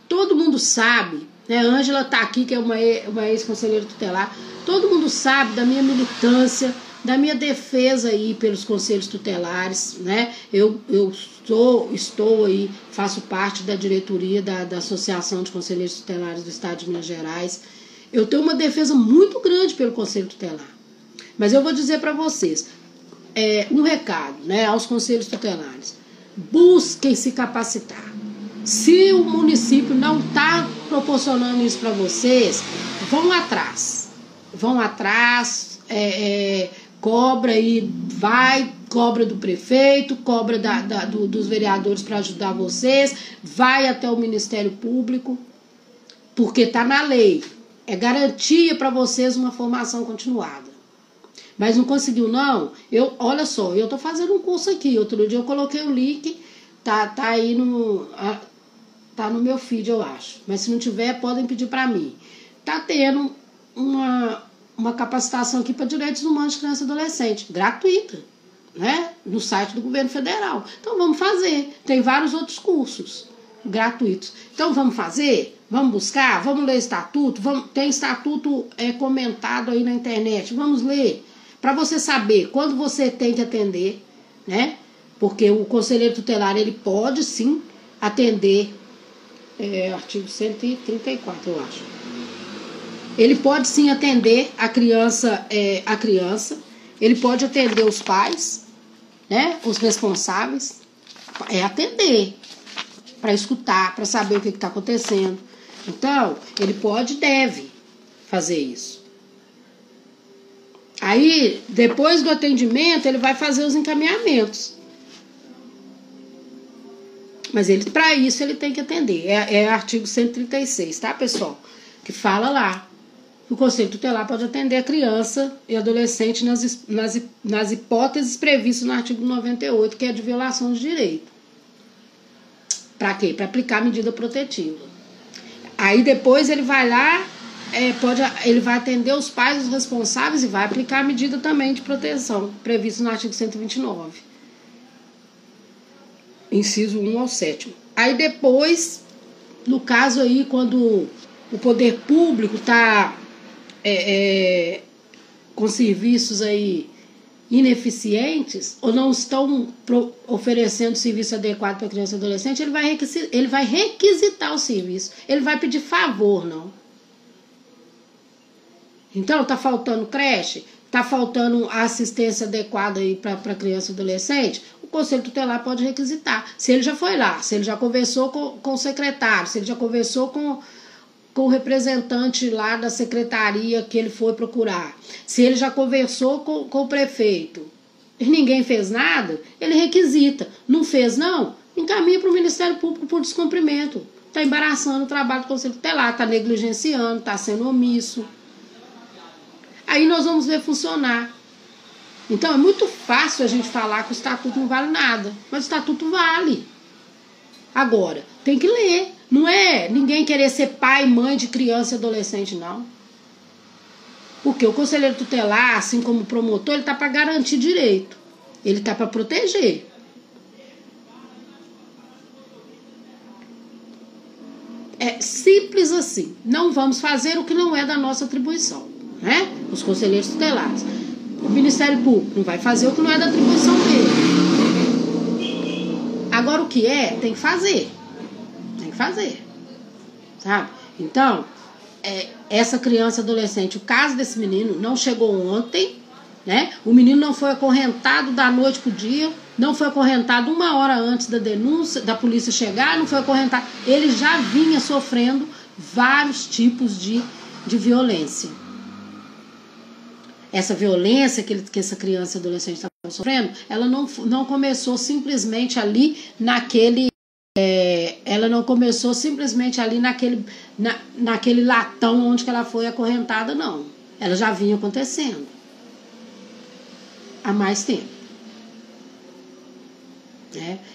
Todo mundo sabe, né? A Ângela está aqui, que é uma ex-conselheira tutelar. Todo mundo sabe da minha militância, da minha defesa aí pelos conselhos tutelares, né? Eu estou aí, faço parte da diretoria da Associação de Conselheiros Tutelares do Estado de Minas Gerais. Eu tenho uma defesa muito grande pelo Conselho Tutelar. Mas eu vou dizer para vocês, um recado, né, aos conselhos tutelares. Busquem se capacitar. Se o município não está proporcionando isso para vocês, vão atrás. Cobra aí, cobra do prefeito, cobra dos vereadores para ajudar vocês, vai até o Ministério Público, porque está na lei. É garantia para vocês uma formação continuada. Mas não conseguiu, não? Olha só, eu tô fazendo um curso aqui. Outro dia eu coloquei o link, tá aí tá no meu feed, eu acho. Mas se não tiver, podem pedir para mim. Tá tendo uma capacitação aqui para direitos humanos de criança e adolescente, gratuita, né? No site do governo federal. Então vamos fazer. Tem vários outros cursos gratuitos. Então vamos fazer? Vamos buscar? Vamos ler estatuto? Tem estatuto comentado aí na internet. Vamos ler. Para você saber quando você tem que atender, né? Porque o conselheiro tutelar, ele pode sim atender, artigo 134, eu acho. Ele pode sim atender a criança, ele pode atender os pais, né? Os responsáveis, atender, para escutar, para saber o que está acontecendo. Então, ele pode e deve fazer isso. Aí, depois do atendimento, ele vai fazer os encaminhamentos. Mas para isso ele tem que atender. É artigo 136, tá, pessoal? Que fala lá. O Conselho Tutelar pode atender a criança e adolescente nas hipóteses previstas no artigo 98, que é de violação de direito. Para quê? Para aplicar a medida protetiva. Aí depois ele vai lá, ele vai atender os pais, os responsáveis, e vai aplicar a medida também de proteção, prevista no artigo 129. Inciso 1 ao 7º. Aí depois, no caso aí, quando o poder público está com serviços aí ineficientes, ou não estão oferecendo serviço adequado para criança e adolescente, ele vai requisitar o serviço. Ele vai pedir favor, não. Então, está faltando creche, está faltando assistência adequada aí para criança e adolescente, o Conselho Tutelar pode requisitar. Se ele já foi lá, se ele já conversou com o secretário, se ele já conversou com o representante lá da secretaria que ele foi procurar, se ele já conversou com o prefeito e ninguém fez nada, ele requisita. Não fez, não? Encaminha para o Ministério Público por descumprimento. Está embaraçando o trabalho do Conselho Tutelar, está negligenciando, está sendo omisso. Aí nós vamos ver funcionar. Então é muito fácil a gente falar que o estatuto não vale nada, mas o estatuto vale. Agora, tem que ler. Não é ninguém querer ser pai e mãe de criança e adolescente, não. Porque o conselheiro tutelar, assim como o promotor, ele está para garantir direito. Ele está para proteger. É simples assim. Não vamos fazer o que não é da nossa atribuição, né? Os conselheiros tutelares. O Ministério Público não vai fazer o que não é da atribuição dele. Agora, o que é, tem que fazer. Tem que fazer. Sabe? Então, essa criança e adolescente, o caso desse menino não chegou ontem, né? O menino não foi acorrentado da noite pro dia, não foi acorrentado 1 hora antes da denúncia, da polícia chegar, não foi acorrentado. Ele já vinha sofrendo vários tipos de violência. Essa violência que essa criança e adolescente estava sofrendo, ela não começou simplesmente ali naquele... ela não começou simplesmente ali naquele latão onde que ela foi acorrentada, não. Ela já vinha acontecendo há mais tempo.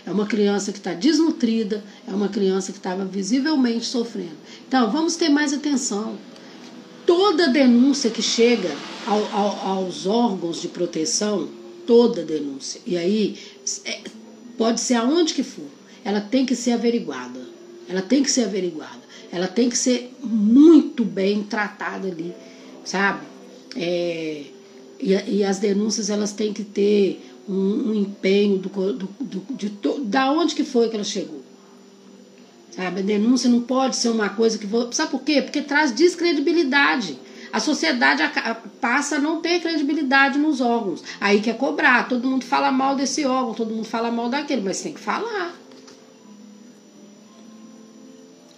É uma criança que está desnutrida, é uma criança que estava visivelmente sofrendo. Então, vamos ter mais atenção. Toda denúncia que chega aos órgãos de proteção, toda denúncia, e aí pode ser aonde que for, ela tem que ser averiguada. Ela tem que ser averiguada. Ela tem que ser muito bem tratada ali, sabe? E as denúncias, elas têm que ter um empenho da onde que foi que ela chegou. Sabe? A denúncia não pode ser uma coisa que... Sabe por quê? Porque traz descredibilidade. A sociedade passa a não ter credibilidade nos órgãos. Aí quer cobrar. Todo mundo fala mal desse órgão, todo mundo fala mal daquele, mas tem que falar.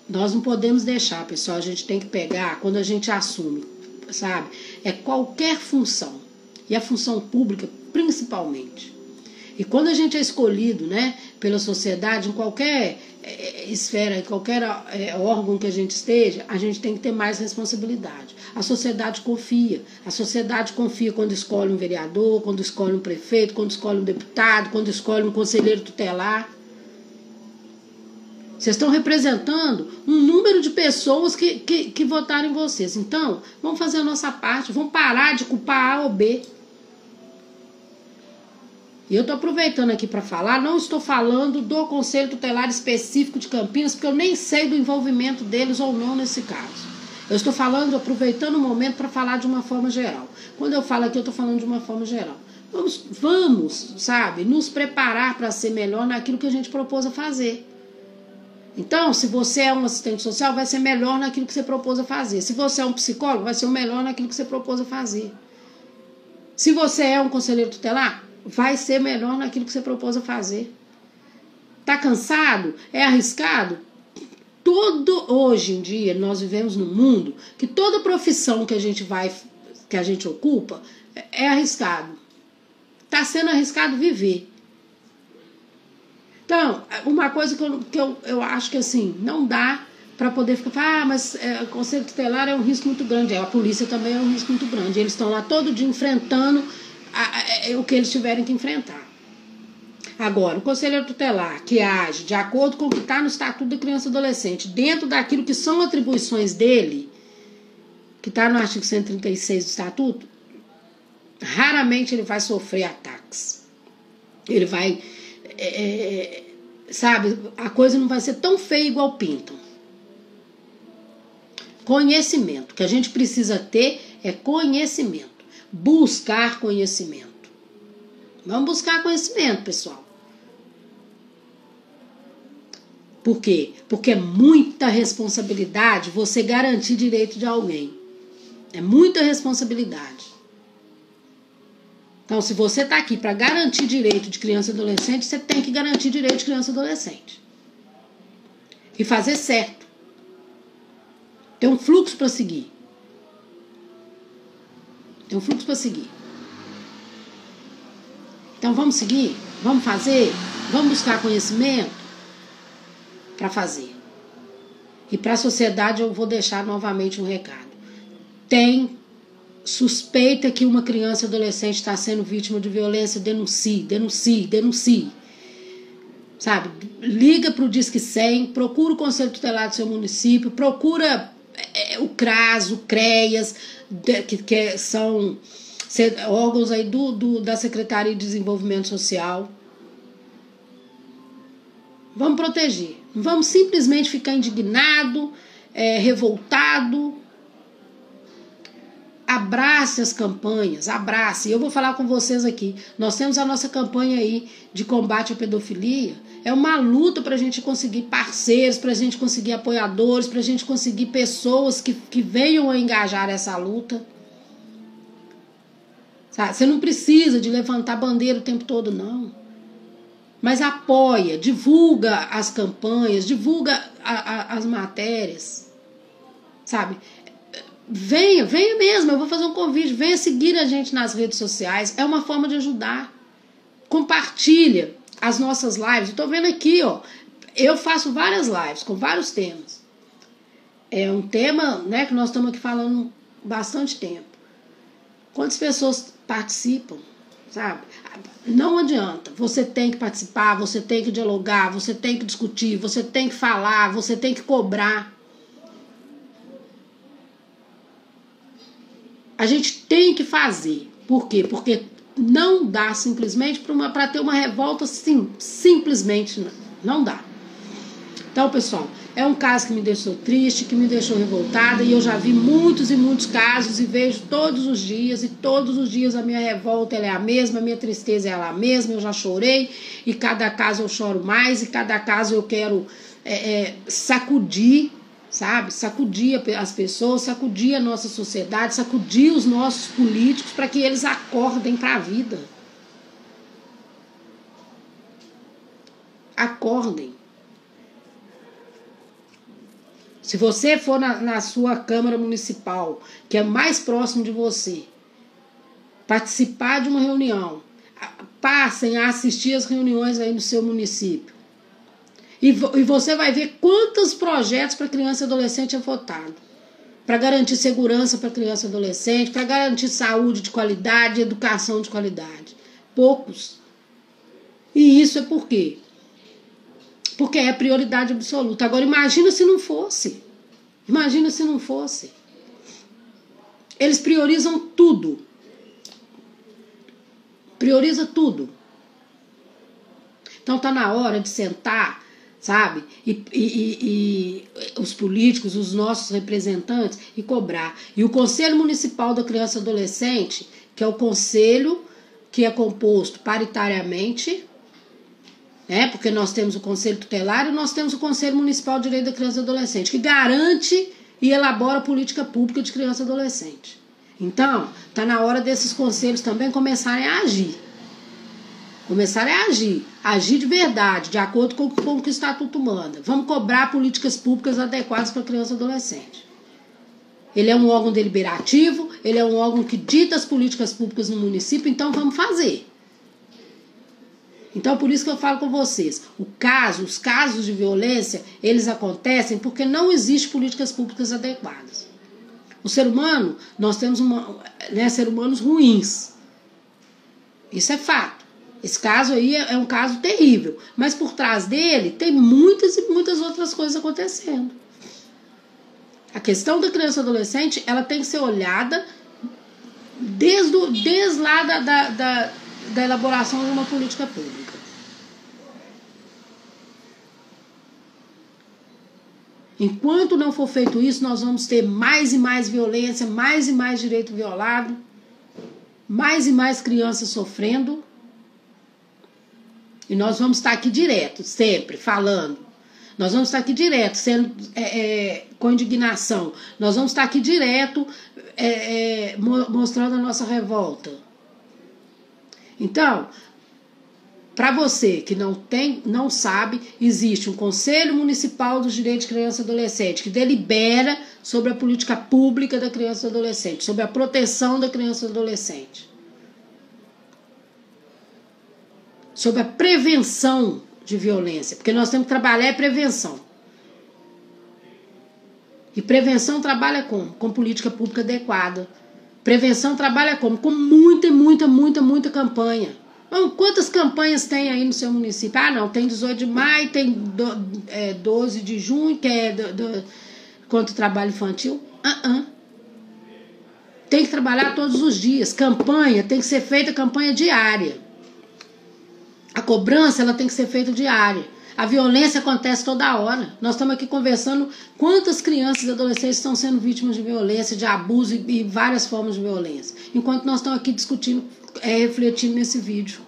Nós não podemos deixar, pessoal. A gente tem que pegar, quando a gente assume, sabe? É qualquer função. E a função pública, principalmente. E quando a gente é escolhido, né, pela sociedade, em qualquer esfera, em qualquer órgão que a gente esteja, a gente tem que ter mais responsabilidade. A sociedade confia. A sociedade confia quando escolhe um vereador, quando escolhe um prefeito, quando escolhe um deputado, quando escolhe um conselheiro tutelar. Vocês estão representando um número de pessoas que votaram em vocês. Então, vamos fazer a nossa parte, vamos parar de culpar A ou B. E eu estou aproveitando aqui para falar, não estou falando do Conselho Tutelar específico de Campinas, porque eu nem sei do envolvimento deles ou não nesse caso. Eu estou falando, aproveitando o momento para falar de uma forma geral. Quando eu falo aqui, eu estou falando de uma forma geral. Vamos, sabe, nos preparar para ser melhor naquilo que a gente propôs a fazer. Então, se você é um assistente social, vai ser melhor naquilo que você propôs a fazer. Se você é um psicólogo, vai ser o melhor naquilo que você propôs a fazer. Se você é um conselheiro tutelar, vai ser melhor naquilo que você propôs a fazer. Tá cansado? É arriscado? Hoje em dia, nós vivemos num mundo que toda profissão que a gente ocupa é arriscado. Tá sendo arriscado viver. Então, uma coisa que eu acho que assim, não dá para poder ficar, mas o conselho tutelar é um risco muito grande. A polícia também é um risco muito grande. Eles estão lá todo dia enfrentando o que eles tiverem que enfrentar. Agora, o conselheiro tutelar que age de acordo com o que está no Estatuto da Criança e Adolescente, dentro daquilo que são atribuições dele, que está no artigo 136 do Estatuto, raramente ele vai sofrer ataques. Ele vai... sabe, a coisa não vai ser tão feia igual pintam. Conhecimento. O que a gente precisa ter é conhecimento. Buscar conhecimento. Vamos buscar conhecimento, pessoal. Por quê? Porque é muita responsabilidade você garantir direito de alguém. É muita responsabilidade. Então, se você está aqui para garantir direito de criança e adolescente, você tem que garantir direito de criança e adolescente. E fazer certo. Tem um fluxo para seguir. Tem um fluxo para seguir. Então, vamos seguir? Vamos fazer? Vamos buscar conhecimento para fazer. E para a sociedade eu vou deixar novamente um recado. Tem suspeita que uma criança e adolescente está sendo vítima de violência, denuncie, denuncie, denuncie. Sabe? Liga para o Disque 100, procura o Conselho Tutelar do seu município, procura o CRAS, o CREAS, que são órgãos aí da Secretaria de Desenvolvimento Social. Vamos proteger. Não vamos simplesmente ficar indignado, revoltado. Abrace as campanhas, abrace. Eu vou falar com vocês aqui. Nós temos a nossa campanha aí de combate à pedofilia. É uma luta para a gente conseguir parceiros, para a gente conseguir apoiadores, para a gente conseguir pessoas que venham a engajar essa luta. Sabe? Você não precisa de levantar bandeira o tempo todo, não. Mas apoia, divulga as campanhas, divulga as matérias. Sabe? Venha mesmo, eu vou fazer um convite, venha seguir a gente nas redes sociais, é uma forma de ajudar. Compartilha as nossas lives, eu tô vendo aqui, ó, eu faço várias lives com vários temas. É um tema, né, que nós estamos aqui falando bastante tempo. Quantas pessoas participam, sabe? Não adianta, você tem que participar, você tem que dialogar, você tem que discutir, você tem que falar, você tem que cobrar. A gente tem que fazer. Por quê? Porque não dá simplesmente para ter uma revolta assim, simplesmente não dá. Então, pessoal, é um caso que me deixou triste, que me deixou revoltada, e eu já vi muitos e muitos casos e vejo todos os dias, e todos os dias a minha revolta ela é a mesma, a minha tristeza ela é a mesma, eu já chorei, e cada caso eu choro mais, e cada caso eu quero sacudir, sabe? Sacudir as pessoas, sacudir a nossa sociedade, sacudir os nossos políticos para que eles acordem para a vida. Acordem. Se você for na sua Câmara Municipal, que é mais próximo de você, participar de uma reunião, passem a assistir as reuniões aí no seu município. E você vai ver quantos projetos para criança e adolescente é votado. Para garantir segurança para criança e adolescente, para garantir saúde de qualidade, educação de qualidade. Poucos. E isso é por quê? Porque é prioridade absoluta. Agora, imagina se não fosse. Imagina se não fosse. Eles priorizam tudo. Prioriza tudo. Então, tá na hora de sentar, sabe? E os políticos, os nossos representantes, e cobrar. E o Conselho Municipal da Criança e Adolescente, que é o conselho que é composto paritariamente, né? Porque nós temos o Conselho Tutelar e nós temos o Conselho Municipal de Direito da Criança e Adolescente, que garante e elabora política pública de criança e adolescente. Então, tá na hora desses conselhos também começarem a agir. Começarem a agir. Agir de verdade, de acordo com o que o Estatuto manda. Vamos cobrar políticas públicas adequadas para criança e adolescente. Ele é um órgão deliberativo, ele é um órgão que dita as políticas públicas no município, então vamos fazer. Então, por isso que eu falo com vocês, os casos de violência, eles acontecem porque não existem políticas públicas adequadas. O ser humano, nós temos ser humanos ruins. Isso é fato. Esse caso aí é um caso terrível. Mas por trás dele tem muitas e muitas outras coisas acontecendo. A questão da criança e adolescente, ela tem que ser olhada desde lá da elaboração de uma política pública. Enquanto não for feito isso, nós vamos ter mais e mais violência, mais e mais direito violado, mais e mais crianças sofrendo. E nós vamos estar aqui direto, sempre, falando. Nós vamos estar aqui direto, sendo com indignação. Nós vamos estar aqui direto, mostrando a nossa revolta. Então, para você que não sabe, existe um Conselho Municipal dos Direitos de Criança e Adolescente que delibera sobre a política pública da criança e adolescente, sobre a proteção da criança e adolescente, sobre a prevenção de violência, porque nós temos que trabalhar prevenção. E prevenção trabalha como? Com política pública adequada. Prevenção trabalha como? Com muita campanha. Bom, quantas campanhas tem aí no seu município? Ah, não, tem 18 de maio, tem 12 de junho, que é contra o trabalho infantil. Tem que trabalhar todos os dias. Campanha, tem que ser feita campanha diária. A cobrança, ela tem que ser feita diária. A violência acontece toda hora. Nós estamos aqui conversando quantas crianças e adolescentes estão sendo vítimas de violência, de abuso e várias formas de violência. Enquanto nós estamos aqui discutindo, refletindo nesse vídeo,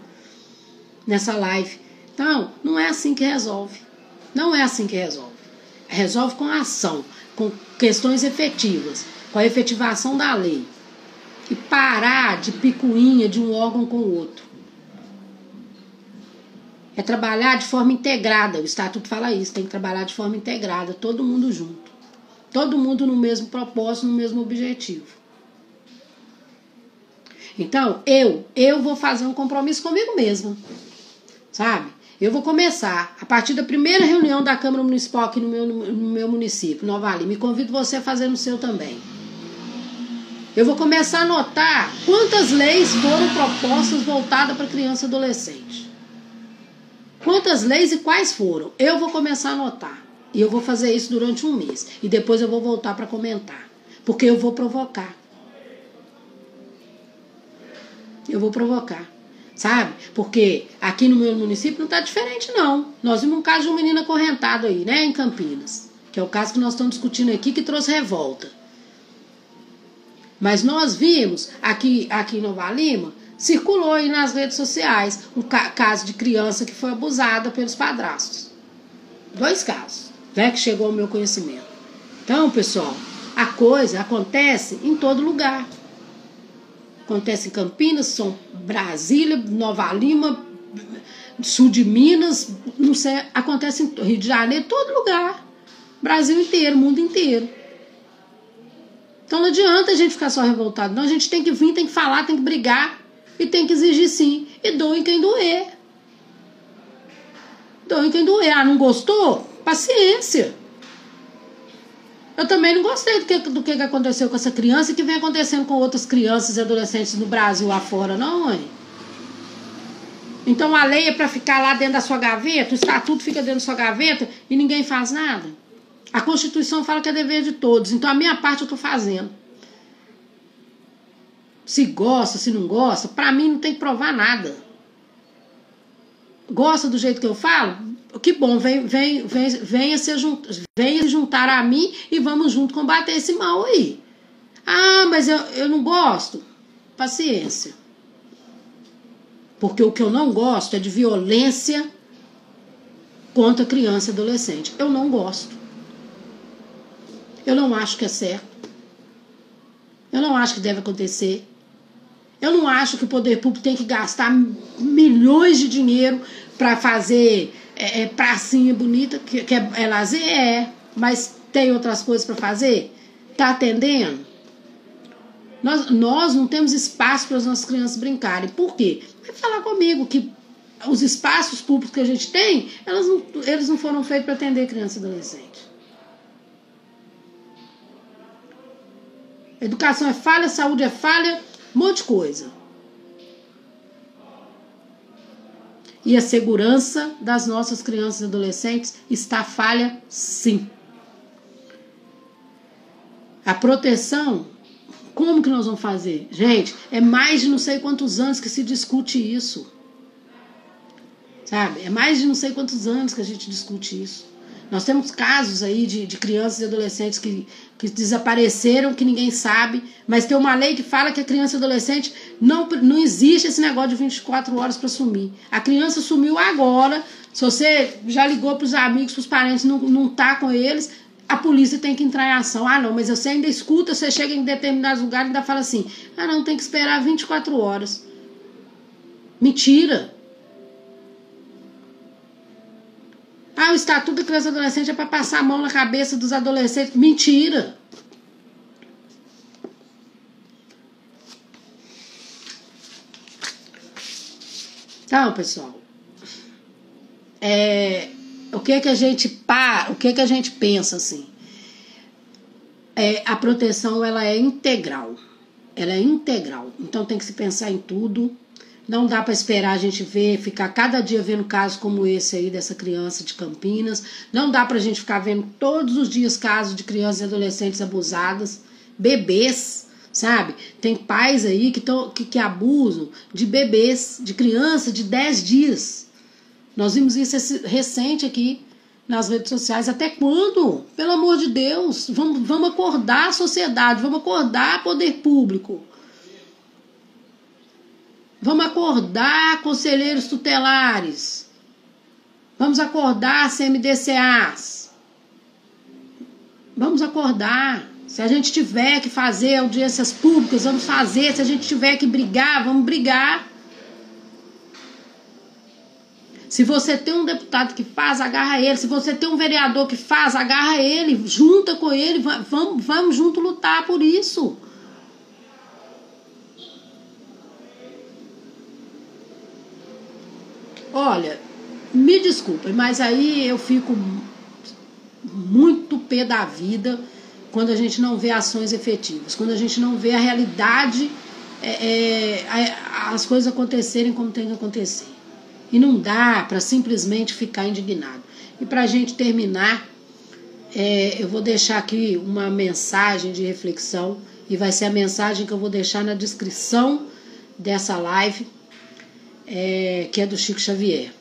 nessa live. Então, não é assim que resolve. Não é assim que resolve. Resolve com ação, com questões efetivas, com a efetivação da lei. E parar de picuinha de um órgão com o outro. É trabalhar de forma integrada. O Estatuto fala isso, tem que trabalhar de forma integrada, todo mundo junto. Todo mundo no mesmo propósito, no mesmo objetivo. Então, eu vou fazer um compromisso comigo mesma. Sabe? Eu vou começar, a partir da primeira reunião da Câmara Municipal aqui no meu município, Nova Lima, e convido você a fazer no seu também. Eu vou começar a anotar quantas leis foram propostas voltadas para criança e adolescente. Quantas leis e quais foram? Eu vou começar a anotar. E eu vou fazer isso durante um mês. E depois eu vou voltar para comentar. Porque eu vou provocar. Eu vou provocar. Sabe? Porque aqui no meu município não está diferente, não. Nós vimos um caso de um menino acorrentado aí, né? Em Campinas. Que é o caso que nós estamos discutindo aqui, que trouxe revolta. Mas nós vimos, aqui em Nova Lima, circulou aí nas redes sociais um caso de criança que foi abusada pelos padrastos. 2 casos, né, que chegou ao meu conhecimento. Então, pessoal, a coisa acontece em todo lugar. Acontece em Campinas, São Brasília, Nova Lima, sul de Minas, não sei, acontece em Rio de Janeiro, todo lugar. Brasil inteiro, mundo inteiro. Então não adianta a gente ficar só revoltado, não. A gente tem que vir, tem que falar, tem que brigar. E tem que exigir sim. E doem quem doer. Doem quem doer. Ah, não gostou? Paciência. Eu também não gostei do que aconteceu com essa criança e que vem acontecendo com outras crianças e adolescentes no Brasil afora, não, mãe? Então a lei é para ficar lá dentro da sua gaveta, o estatuto fica dentro da sua gaveta e ninguém faz nada. A Constituição fala que é dever de todos, então a minha parte eu estou fazendo. Se gosta, se não gosta, pra mim não tem que provar nada. Gosta do jeito que eu falo? Que bom, venha se juntar a mim e vamos junto combater esse mal aí. Ah, mas eu não gosto. Paciência. Porque o que eu não gosto é de violência contra criança e adolescente. Eu não gosto. Eu não acho que é certo. Eu não acho que deve acontecer. Eu não acho que o poder público tem que gastar milhões de dinheiro para fazer pracinha bonita, que é lazer, mas tem outras coisas para fazer? Tá atendendo? Nós não temos espaço para as nossas crianças brincarem. Por quê? Vai falar comigo que os espaços públicos que a gente tem, eles não foram feitos para atender criança e adolescente. Educação é falha, saúde é falha, um monte de coisa. E a segurança das nossas crianças e adolescentes está falha, sim. A proteção, como que nós vamos fazer? Gente, é mais de não sei quantos anos que se discute isso. Sabe? É mais de não sei quantos anos que a gente discute isso. Nós temos casos aí de crianças e adolescentes que desapareceram, que ninguém sabe, mas tem uma lei que fala que a criança e adolescente não existe esse negócio de 24 horas para sumir. A criança sumiu agora, se você já ligou para os amigos, para os parentes, não tá com eles, a polícia tem que entrar em ação. Ah, não, mas você ainda escuta, você chega em determinados lugares e ainda fala assim, ah, não, tem que esperar 24 horas. Mentira! Ah, o Estatuto da Criança e Adolescente é para passar a mão na cabeça dos adolescentes. Mentira! Então, pessoal, o que a gente pensa assim? A proteção, ela é integral. Ela é integral. Então tem que se pensar em tudo. Não dá para esperar a gente ficar cada dia vendo casos como esse aí dessa criança de Campinas. Não dá pra gente ficar vendo todos os dias casos de crianças e adolescentes abusadas, bebês, sabe? Tem pais aí que abusam de bebês, de criança de 10 dias. Nós vimos isso recente aqui nas redes sociais. Até quando? Pelo amor de Deus, vamos acordar a sociedade, vamos acordar poder público. Vamos acordar conselheiros tutelares. Vamos acordar CMDCAs. Vamos acordar. Se a gente tiver que fazer audiências públicas, vamos fazer. Se a gente tiver que brigar, vamos brigar. Se você tem um deputado que faz, agarra ele. Se você tem um vereador que faz, agarra ele. Junta com ele. Vamos junto lutar por isso. Olha, me desculpem, mas aí eu fico muito pé da vida quando a gente não vê ações efetivas, quando a gente não vê a realidade, as coisas acontecerem como tem que acontecer. E não dá para simplesmente ficar indignado. E para a gente terminar, eu vou deixar aqui uma mensagem de reflexão, e vai ser a mensagem que eu vou deixar na descrição dessa live, que é do Chico Xavier.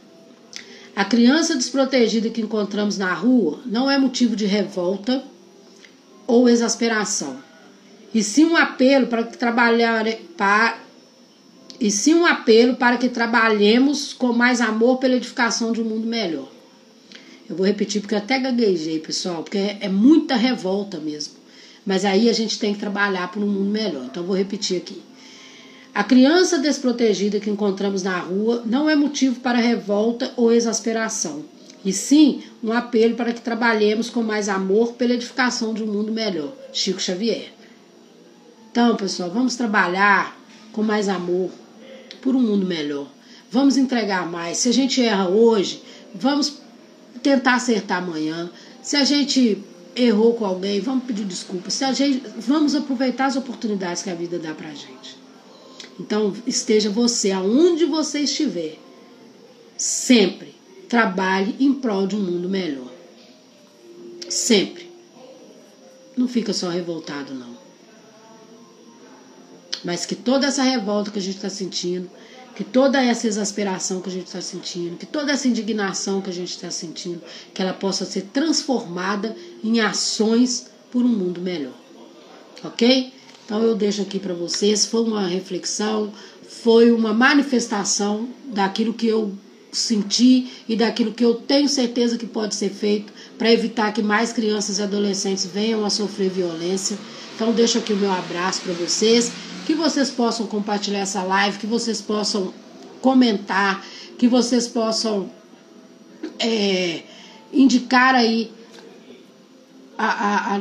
A criança desprotegida que encontramos na rua não é motivo de revolta ou exasperação, e sim um apelo para que trabalhemos com mais amor pela edificação de um mundo melhor. Eu vou repetir porque eu até gaguejei, pessoal, porque é muita revolta mesmo. Mas aí a gente tem que trabalhar por um mundo melhor. Então eu vou repetir aqui. A criança desprotegida que encontramos na rua não é motivo para revolta ou exasperação, e sim um apelo para que trabalhemos com mais amor pela edificação de um mundo melhor. Chico Xavier. Então, pessoal, vamos trabalhar com mais amor por um mundo melhor. Vamos entregar mais. Se a gente erra hoje, vamos tentar acertar amanhã. Se a gente errou com alguém, vamos pedir desculpa. Vamos aproveitar as oportunidades que a vida dá pra gente. Então, esteja você, aonde você estiver, sempre trabalhe em prol de um mundo melhor. Sempre. Não fica só revoltado, não. Mas que toda essa revolta que a gente está sentindo, que toda essa exasperação que a gente está sentindo, que toda essa indignação que a gente está sentindo, que ela possa ser transformada em ações por um mundo melhor. Ok? Então eu deixo aqui para vocês, foi uma reflexão, foi uma manifestação daquilo que eu senti e daquilo que eu tenho certeza que pode ser feito para evitar que mais crianças e adolescentes venham a sofrer violência. Então deixo aqui o meu abraço para vocês, que vocês possam compartilhar essa live, que vocês possam comentar, que vocês possam indicar aí a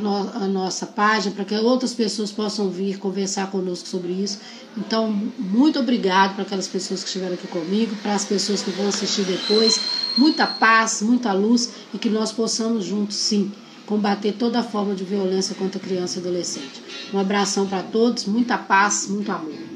nossa página, para que outras pessoas possam vir conversar conosco sobre isso. Então, muito obrigado para aquelas pessoas que estiveram aqui comigo, para as pessoas que vão assistir depois. Muita paz, muita luz, e que nós possamos juntos, sim, combater toda forma de violência contra criança e adolescente. Um abração para todos, muita paz, muito amor.